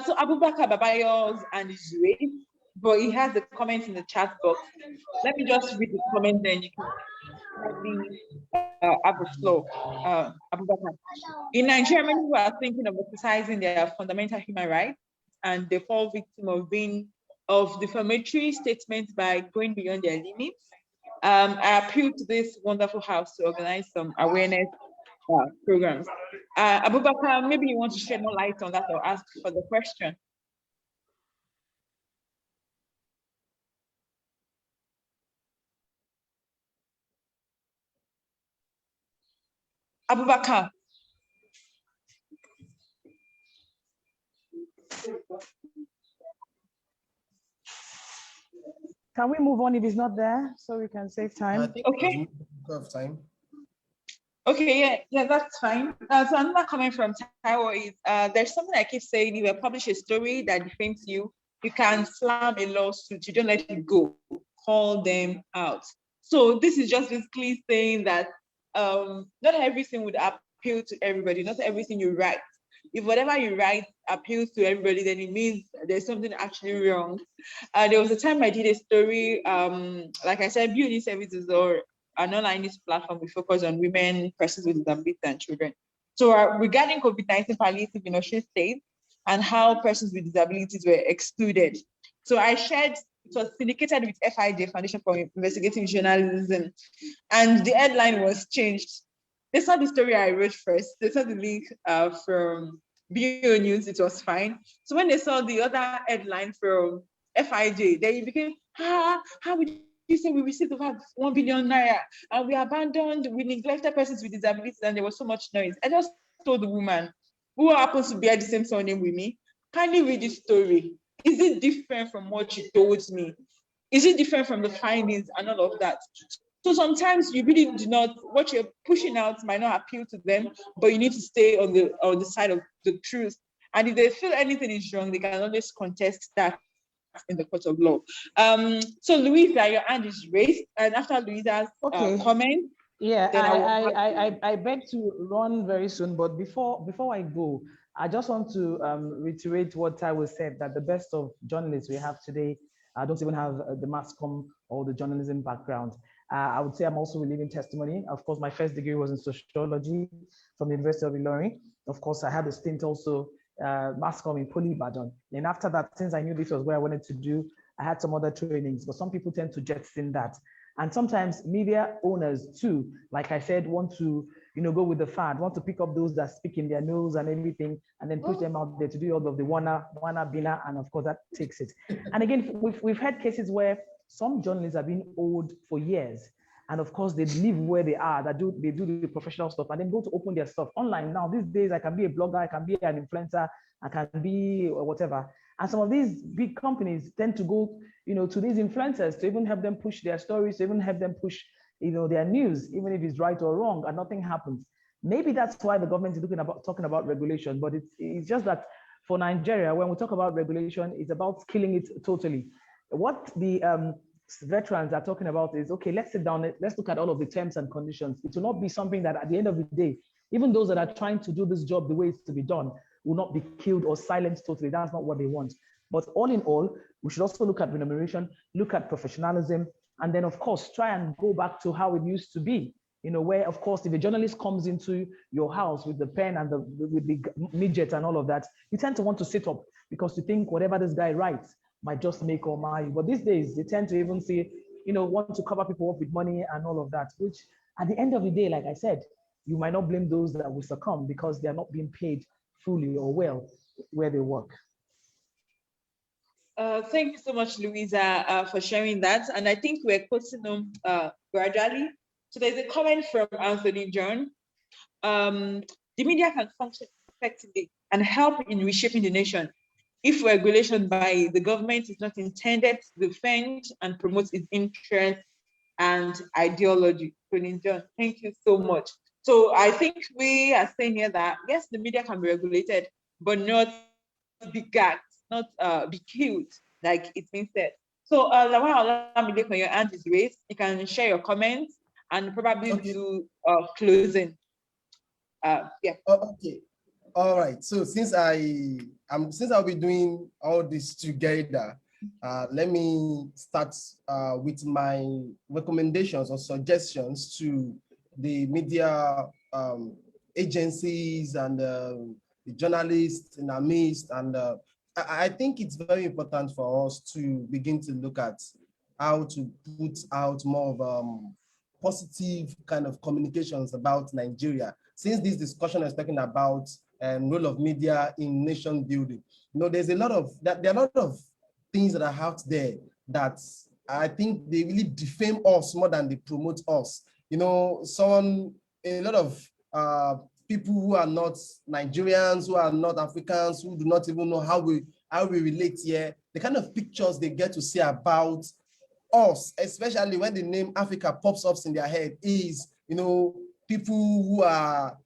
So Abubakar Babayos and Zue, but he has a comment in the chat box. Let me just read the comment, then you can have the floor. Abubakar. In Nigeria, many people are thinking of exercising their fundamental human rights, and they fall victim of defamatory statements by going beyond their limits. I appeal to this wonderful house to organize some awareness programs. Abubakar, maybe you want to shed more light on that or ask for the question. Abubakar. Can we move on if he's not there so we can save time? Okay. Time. Okay, yeah, that's fine. So another comment from Taiwo is there's something I keep saying: if you publish a story that defames you, you can slam a lawsuit. You don't let it go. Call them out. So this is just basically saying that not everything would appeal to everybody. Not everything you write. If whatever you write appeals to everybody, then it means there's something actually wrong. There was a time I did a story, like I said, BONews Service is an online news platform. We focus on women, persons with disabilities, and children. So regarding COVID-19 palliative in Osun State and how persons with disabilities were excluded. So I shared, it was syndicated with FIJ, Foundation for Investigative Journalism, and the headline was changed. They saw the story I wrote first. They saw the link from BONews, it was fine. So when they saw the other headline from FIJ, they became, how would you say we received over 1 billion naira and we abandoned, we neglected persons with disabilities, and there was so much noise. I just told the woman who happens to bear the same surname with me, kindly read this story. Is it different from what you told me? Is it different from the findings and all of that? So sometimes you really do not, what you're pushing out might not appeal to them, but you need to stay on the side of the truth. And if they feel anything is wrong, they can always contest that in the court of law. So Louisa, your hand is raised, and after Louisa's comment, yeah, then I beg to run very soon, but before I go, I just want to reiterate what Taiwo said, that the best of journalists we have today don't even have the mass comm or the journalism background. I would say I'm also a living testimony. Of course, my first degree was in sociology from the University of Ilorin. Of course, I had a stint also mass comm in Poly Ibadan. And after that, since I knew this was where I wanted to do, I had some other trainings, but some people tend to jettison that. And sometimes media owners too, like I said, want to go with the fad, want to pick up those that speak in their nose and everything, and then push them out there to do all of the wanna, bina, and of course that takes it. And again, we've had cases where some journalists have been owed for years, and of course they live where they are, they do the professional stuff, and then go to open their stuff online. Now these days, I can be a blogger, I can be an influencer, I can be whatever. And some of these big companies tend to go, to these influencers to even help them push their stories, to even help them push, their news, even if it's right or wrong, and nothing happens. Maybe that's why the government is talking about regulation, but it's just that for Nigeria, when we talk about regulation, it's about killing it totally. What the veterans are talking about is, okay, let's sit down, let's look at all of the terms and conditions. It will not be something that at the end of the day, even those that are trying to do this job the way it's to be done will not be killed or silenced totally. That's not what they want. But all in all, we should also look at remuneration, look at professionalism, and then of course, try and go back to how it used to be, where of course, if a journalist comes into your house with the pen and with the midget and all of that, you tend to want to sit up because you think whatever this guy writes might just make or mar. But these days, they tend to even say, want to cover people up with money and all of that, which at the end of the day, like I said, you might not blame those that will succumb because they're not being paid fully or well where they work. Thank you so much, Louisa, for sharing that. And I think we're quoting them gradually. So there's a comment from Anthony John. The media can function effectively and help in reshaping the nation if regulation by the government is not intended to defend and promote its interests and ideology. Anthony John, thank you so much. So I think we are saying here that, yes, the media can be regulated, but not be gagged, not be killed, like it's been said. So when your hand is raised, you can share your comments and probably do closing. Yeah. Okay. All right. So since I'll be doing all this together, let me start with my recommendations or suggestions to the media agencies and the journalists in our midst. And I think it's very important for us to begin to look at how to put out more of positive kind of communications about Nigeria. Since this discussion is talking about role of media in nation building, there's there are a lot of things that are out there that I think they really defame us more than they promote us. A lot of people who are not Nigerians, who are not Africans, who do not even know how we relate here, the kind of pictures they get to see about us, especially when the name Africa pops up in their head, is people who are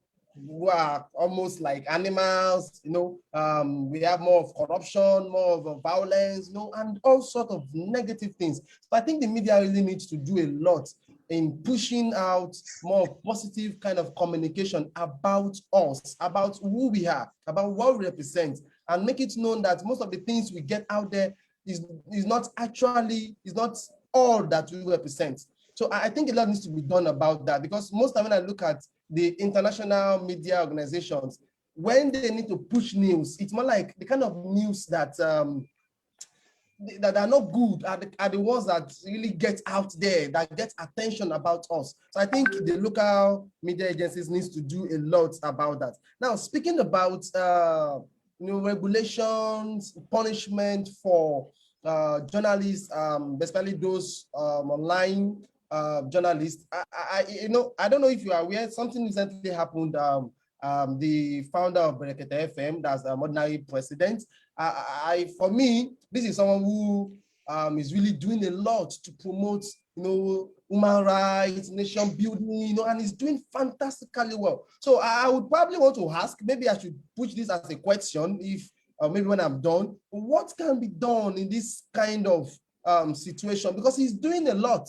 almost like animals. We have more of corruption, more of violence, and all sorts of negative things. So I think the media really needs to do a lot in pushing out more positive kind of communication about us, about who we are, about what we represent, and make it known that most of the things we get out there is not all that we represent. So I think a lot needs to be done about that, because most time when I look at the international media organizations, when they need to push news, it's more like the kind of news that that are not good are the ones that really get out there, that get attention about us. So I think the local media agencies needs to do a lot about that. Now, speaking about regulations, punishment for journalists, especially those online journalists. I don't know if you are aware, something recently happened. The founder of Berekete FM, that's the ordinary president. For me, this is someone who is really doing a lot to promote, human rights, nation building, and he's doing fantastically well. So I would probably want to ask, maybe I should push this as a question, if maybe when I'm done, what can be done in this kind of situation? Because he's doing a lot.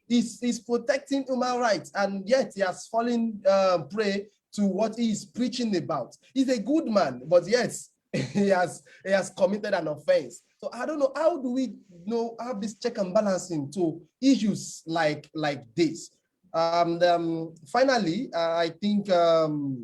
He's protecting human rights, and yet he has fallen prey to what he is preaching about. He's a good man, but yes, he has committed an offense. So I don't know, how do we have this check and balancing to issues like this? Finally, I think the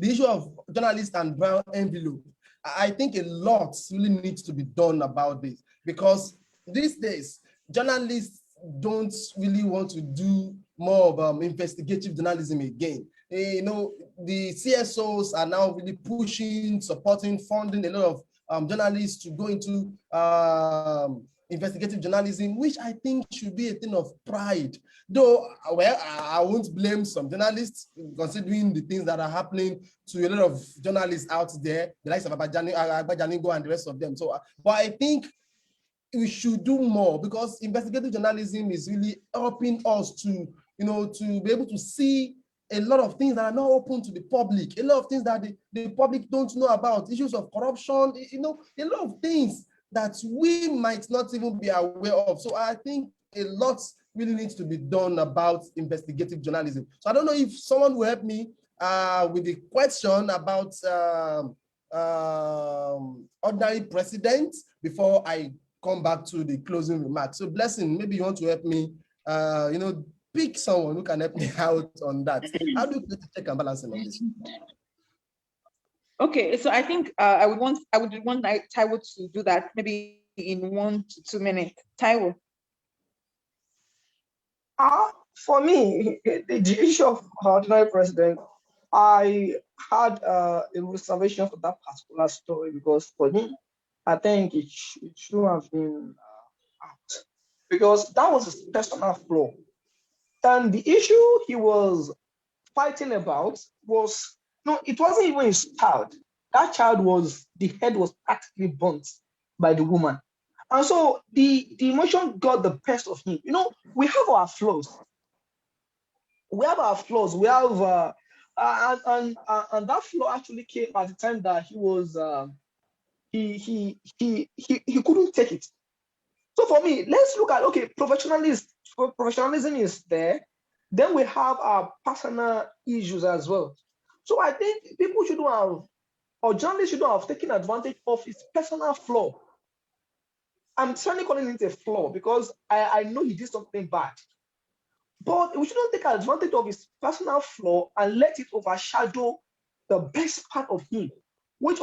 issue of journalists and brown envelope, I think a lot really needs to be done about this, because these days journalists don't really want to do more of investigative journalism again. The CSOs are now really pushing, supporting, funding a lot of journalists to go into investigative journalism, which I think should be a thing of pride. Though, well, I won't blame some journalists, considering the things that are happening to a lot of journalists out there, the likes of Agbajaningo and the rest of them. So, but I think we should do more, because investigative journalism is really helping us to, to be able to see a lot of things that are not open to the public, a lot of things that the public don't know about, issues of corruption, a lot of things that we might not even be aware of. So I think a lot really needs to be done about investigative journalism. So I don't know if someone will help me with the question about ordinary president before I come back to the closing remarks. So Blessing, maybe you want to help me, pick someone who can help me out on that. How do you check and balance on this? Okay, so I think I would want Taiwo to do that maybe in 1 to 2 minutes. Taiwo. For me, the issue of ordinary president, I had a reservation for that particular story, because for him, I think it should have been out, because that was his personal flaw. And the issue he was fighting about was, it wasn't even his child. That child the head was practically burnt by the woman. And so the emotion got the best of him. We have our flaws. We have, and that flaw actually came at the time that he was, he couldn't take it. So for me, let's look at, okay, professionalism is there. Then we have our personal issues as well. So I think people shouldn't have, or journalists shouldn't have taken advantage of his personal flaw. I'm certainly calling it a flaw, because I know he did something bad. But we shouldn't take advantage of his personal flaw and let it overshadow the best part of him, which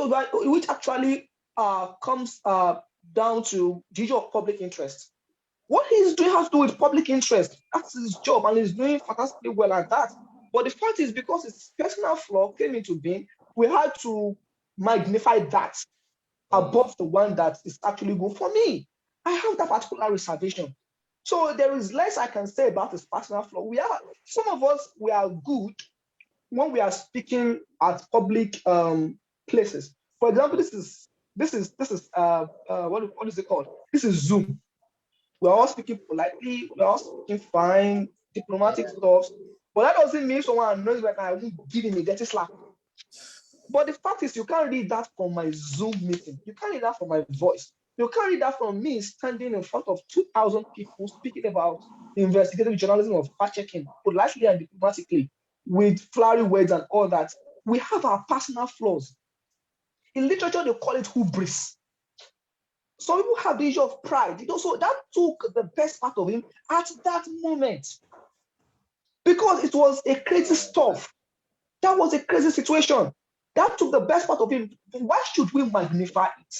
actually comes down to the issue of public interest. What he's doing has to do with public interest. That's his job, and he's doing fantastically well at that. But the fact is, because his personal flaw came into being, we had to magnify that above the one that is actually good. For me, I have that particular reservation. So there is less I can say about his personal flaw. Some of us, we are good when we are speaking at public places. For example, this is what is it called? This is Zoom. We're all speaking politely, we're all speaking fine, diplomatic stuff. But that doesn't mean someone knows that I won't give him a dirty slap. But the fact is, you can't read that from my Zoom meeting. You can't read that from my voice. You carry that from me standing in front of 2,000 people speaking about investigative journalism of fact-checking, politely and diplomatically, with flowery words and all that. We have our personal flaws. In literature, they call it hubris. Some people have the issue of pride. So that took the best part of him at that moment. Because it was a crazy stuff. That was a crazy situation. That took the best part of him. Why should we magnify it?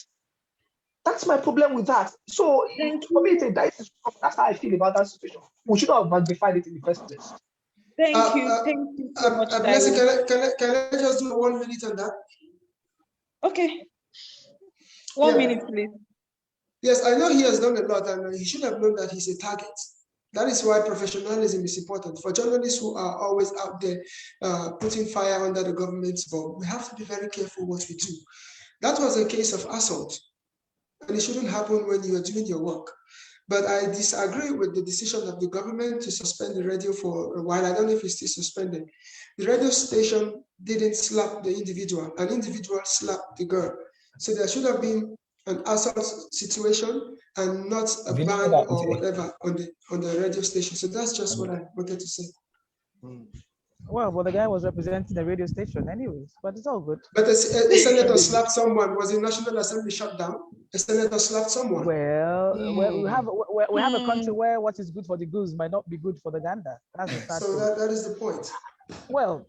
That's my problem with that. So for me, that's how I feel about that situation. We should not have magnified it in the first place. Thank you so much. Blessing, can I just do 1 minute on that? Okay. 1 minute, please. Yes, I know he has done a lot, and he should have known that he's a target. That is why professionalism is important. For journalists who are always out there putting fire under the government's bomb, we have to be very careful what we do. That was a case of assault, and it shouldn't happen when you are doing your work. But I disagree with the decision of the government to suspend the radio for a while. I don't know if it's still suspended. The radio station didn't slap the individual. An individual slapped the girl. So there should have been an assault situation and not a ban or whatever on the radio station. So that's just what I wanted to say. Well, the guy was representing the radio station anyways, but it's all good. But a senator slapped someone. Was the National Assembly shut down? A senator slapped someone. Well, we have a country where what is good for the goose might not be good for the gander. That's so that is the point. Well,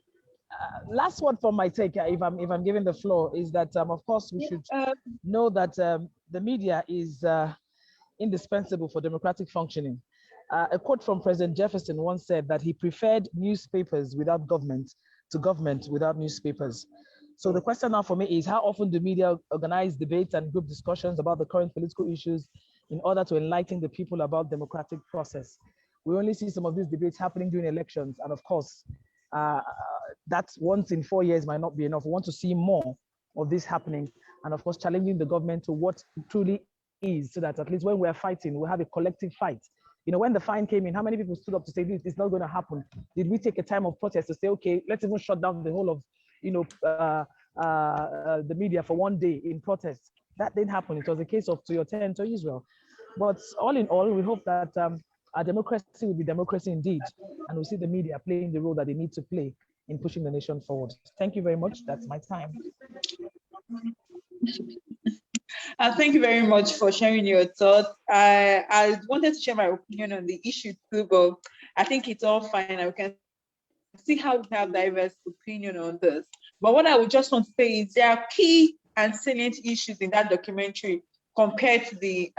last word from my take, if I'm giving the floor, is that of course we should know that the media is indispensable for democratic functioning. A quote from President Jefferson once said that he preferred newspapers without government to government without newspapers. So the question now for me is, how often do media organize debates and group discussions about the current political issues in order to enlighten the people about democratic process? We only see some of these debates happening during elections, and of course, that once in 4 years might not be enough. We want to see more of this happening, and of course, challenging the government to what truly is, so that at least when we're fighting, we have a collective fight. You know, when the fine came in, how many people stood up to say this is not going to happen? Did we take a time of protest to say, okay, let's even shut down the whole of, the media for 1 day in protest? That didn't happen. It was a case of to your turn to Israel. But all in all, we hope that our democracy will be democracy indeed, and we'll see the media playing the role that they need to play in pushing the nation forward. Thank you very much. That's my time. Thank you very much for sharing your thoughts. I wanted to share my opinion on the issue too, but I think it's all fine. I can see how we have diverse opinion on this. But what I would just want to say is there are key and salient issues in that documentary compared to the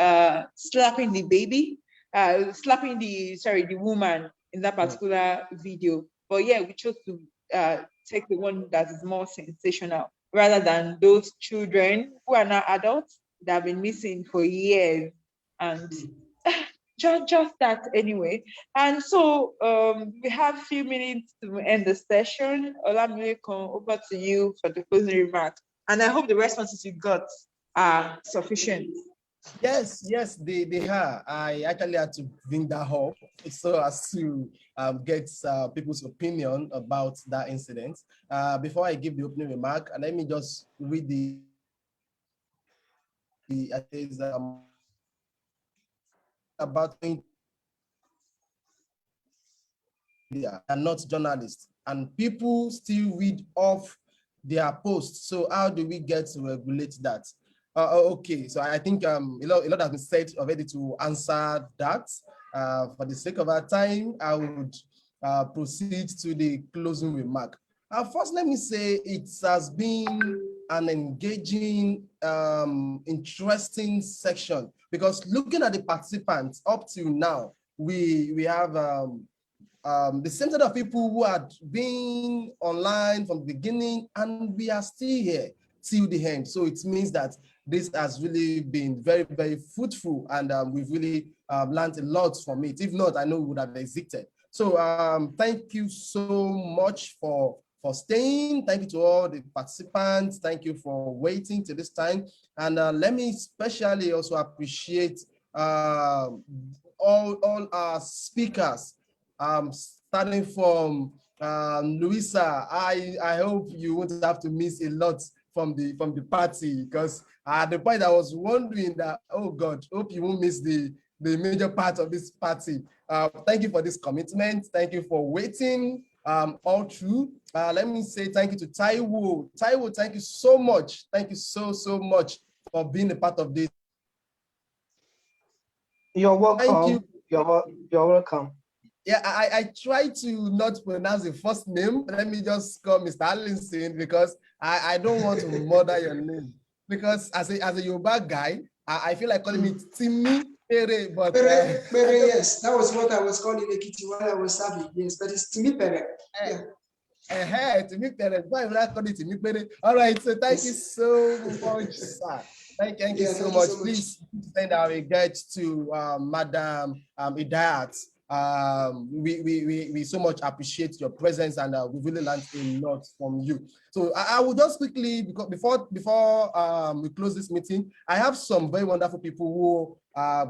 slapping the baby, slapping the woman in that particular video. But yeah, we chose to take the one that is more sensational, rather than those children who are now adults that have been missing for years. And just that anyway. And so we have a few minutes to end the session. Olamide, over to you for the closing remarks. And I hope the responses you got are sufficient. Yes, they are. I actually had to bring that up so as to get people's opinion about that incident. Before I give the opening remark, and let me just read about media and not journalists, and people still read off their posts. So how do we get to regulate that? Okay, so I think a lot has been said already to answer that. For the sake of our time, I would proceed to the closing remark. First, let me say it has been an engaging, interesting section, because looking at the participants up to now, we have the same set of people who had been online from the beginning, and we are still here till the end. So it means that this has really been very, very fruitful, and we've really learned a lot from it. If not, I know we would have exited. So thank you so much for staying. Thank you to all the participants. Thank you for waiting till this time. And let me especially also appreciate all our speakers, starting from Loiusa. I hope you won't have to miss a lot from the party, because at the point I was wondering that, oh God, hope you won't miss the major part of this party. Thank you for this commitment. Thank you for waiting all through. Let me say thank you to Taiwo. Taiwo, thank you so much. Thank you so much for being a part of this. You're welcome. Thank you. You're welcome. Yeah, I try to not pronounce the first name. Let me just call Mr. Allison, because I don't want to murder your name. Because as a Yoruba guy, I feel like calling it Timipere, but Pere, yes, that was what I was calling Ekiti while I was serving. Yes, but it's Timipere. Yeah. Timipere. Why would I call it Timipere? All right, so thank you so much, sir. Thank you so much. Please send our regards to Madam Idayat. We so much appreciate your presence, and we really learned a lot from you. So I will just quickly, because before we close this meeting, I have some very wonderful people who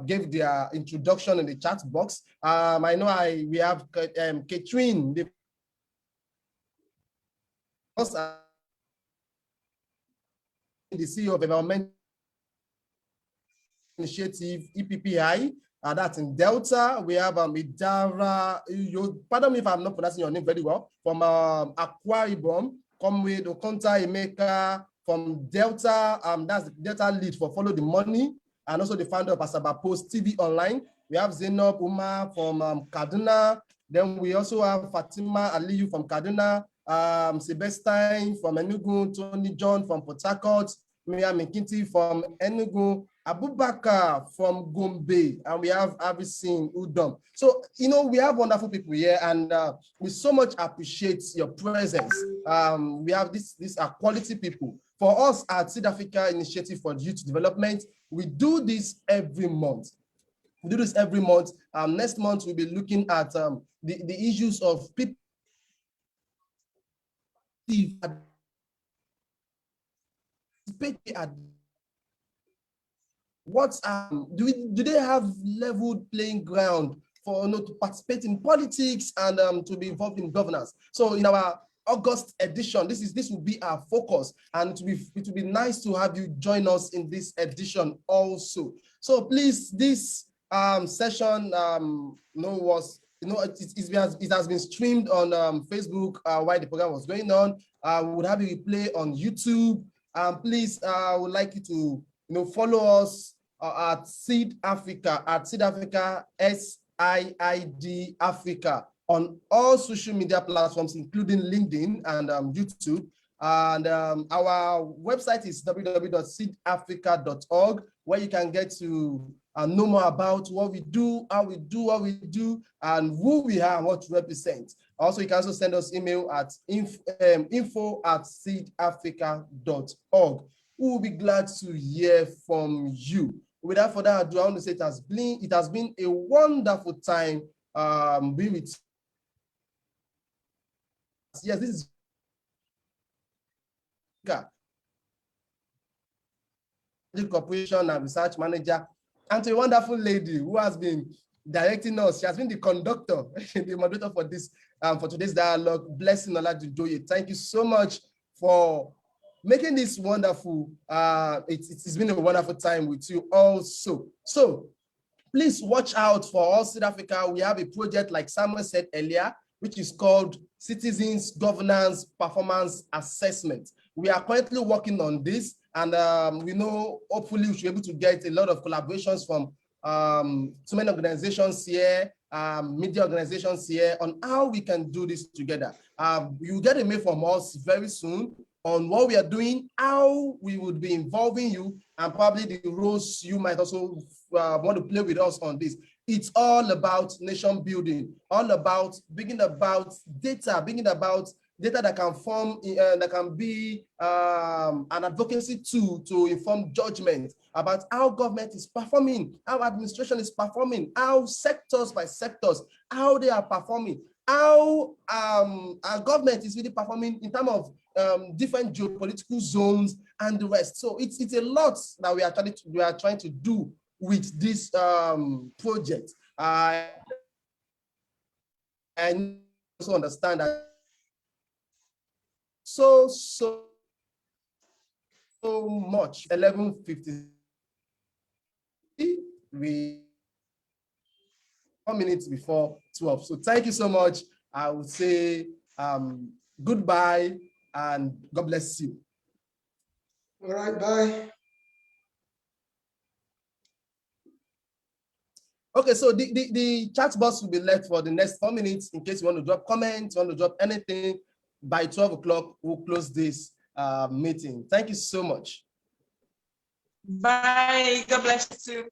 gave their introduction in the chat box. I know we have Catherine, the CEO of Environment Initiative, EPPI. That's in Delta. We have Idara, pardon me if I'm not pronouncing your name very well, from Akwa Ibom, Comrade Okonta Emeka from Delta. That's the Delta lead for Follow the Money, and also the founder of Asaba Post TV Online. We have Zainab Umar from Kaduna. Then we also have Fatima Aliyu from Kaduna, Sebastian from Enugu, Tony John from Port Harcourt, Miriam McKinty from Enugu, Abubakar from Gombe, and we have Abisin Udom. So, we have wonderful people here, and we so much appreciate your presence. We have these are quality people. For us at SiidAfrica Initiative for Youth Development, we do this every month. We do this every month. Next month, we'll be looking at the issues of people. Do they have leveled playing ground for to participate in politics and to be involved in governance? So in our August edition, this will be our focus, and it will be nice to have you join us in this edition also. So please, this session it has been streamed on Facebook while the program was going on. We would have a replay on YouTube. Please, I would like you to follow us at SiidAfrica, SIID Africa, on all social media platforms, including LinkedIn and YouTube. And our website is www.siidafrica.org, where you can get to know more about what we do, how we do what we do, and who we are and what we represent. Also, you can also send us email at info@siidafrica.org. We will be glad to hear from you. Without further ado, I want to say it has been a wonderful time being with you. Yes, this is Corporation and Research Manager, and to a wonderful lady who has been directing us. She has been the conductor, the moderator for this for today's dialogue, Blessing Oladunjoye. Thank you so much for making this wonderful. It's been a wonderful time with you also. So please watch out for all SiidAfrica. We have a project, like Samuel said earlier, which is called Citizens Governance Performance Assessment. We are currently working on this, and we know hopefully we should be able to get a lot of collaborations from so many organizations here, media organizations here, on how we can do this together. You get a mail from us very soon on what we are doing, how we would be involving you, and probably the roles you might also want to play with us on this. It's all about nation building, all about bringing about data, data that can form, that can be an advocacy tool to inform judgment about how government is performing, how administration is performing, how sectors by sectors, how they are performing, how our government is really performing in terms of different geopolitical zones and the rest. So it's a lot that we are trying to do with this project. I also understand that so so much. 11:50. We 1 minute before 12. So thank you so much. I would say goodbye and God bless you. All right, bye. Okay, so the chat box will be left for the next 4 minutes in case you want to drop comments, want to drop anything. By 12 o'clock, we'll close this meeting. Thank you so much. Bye. God bless you too.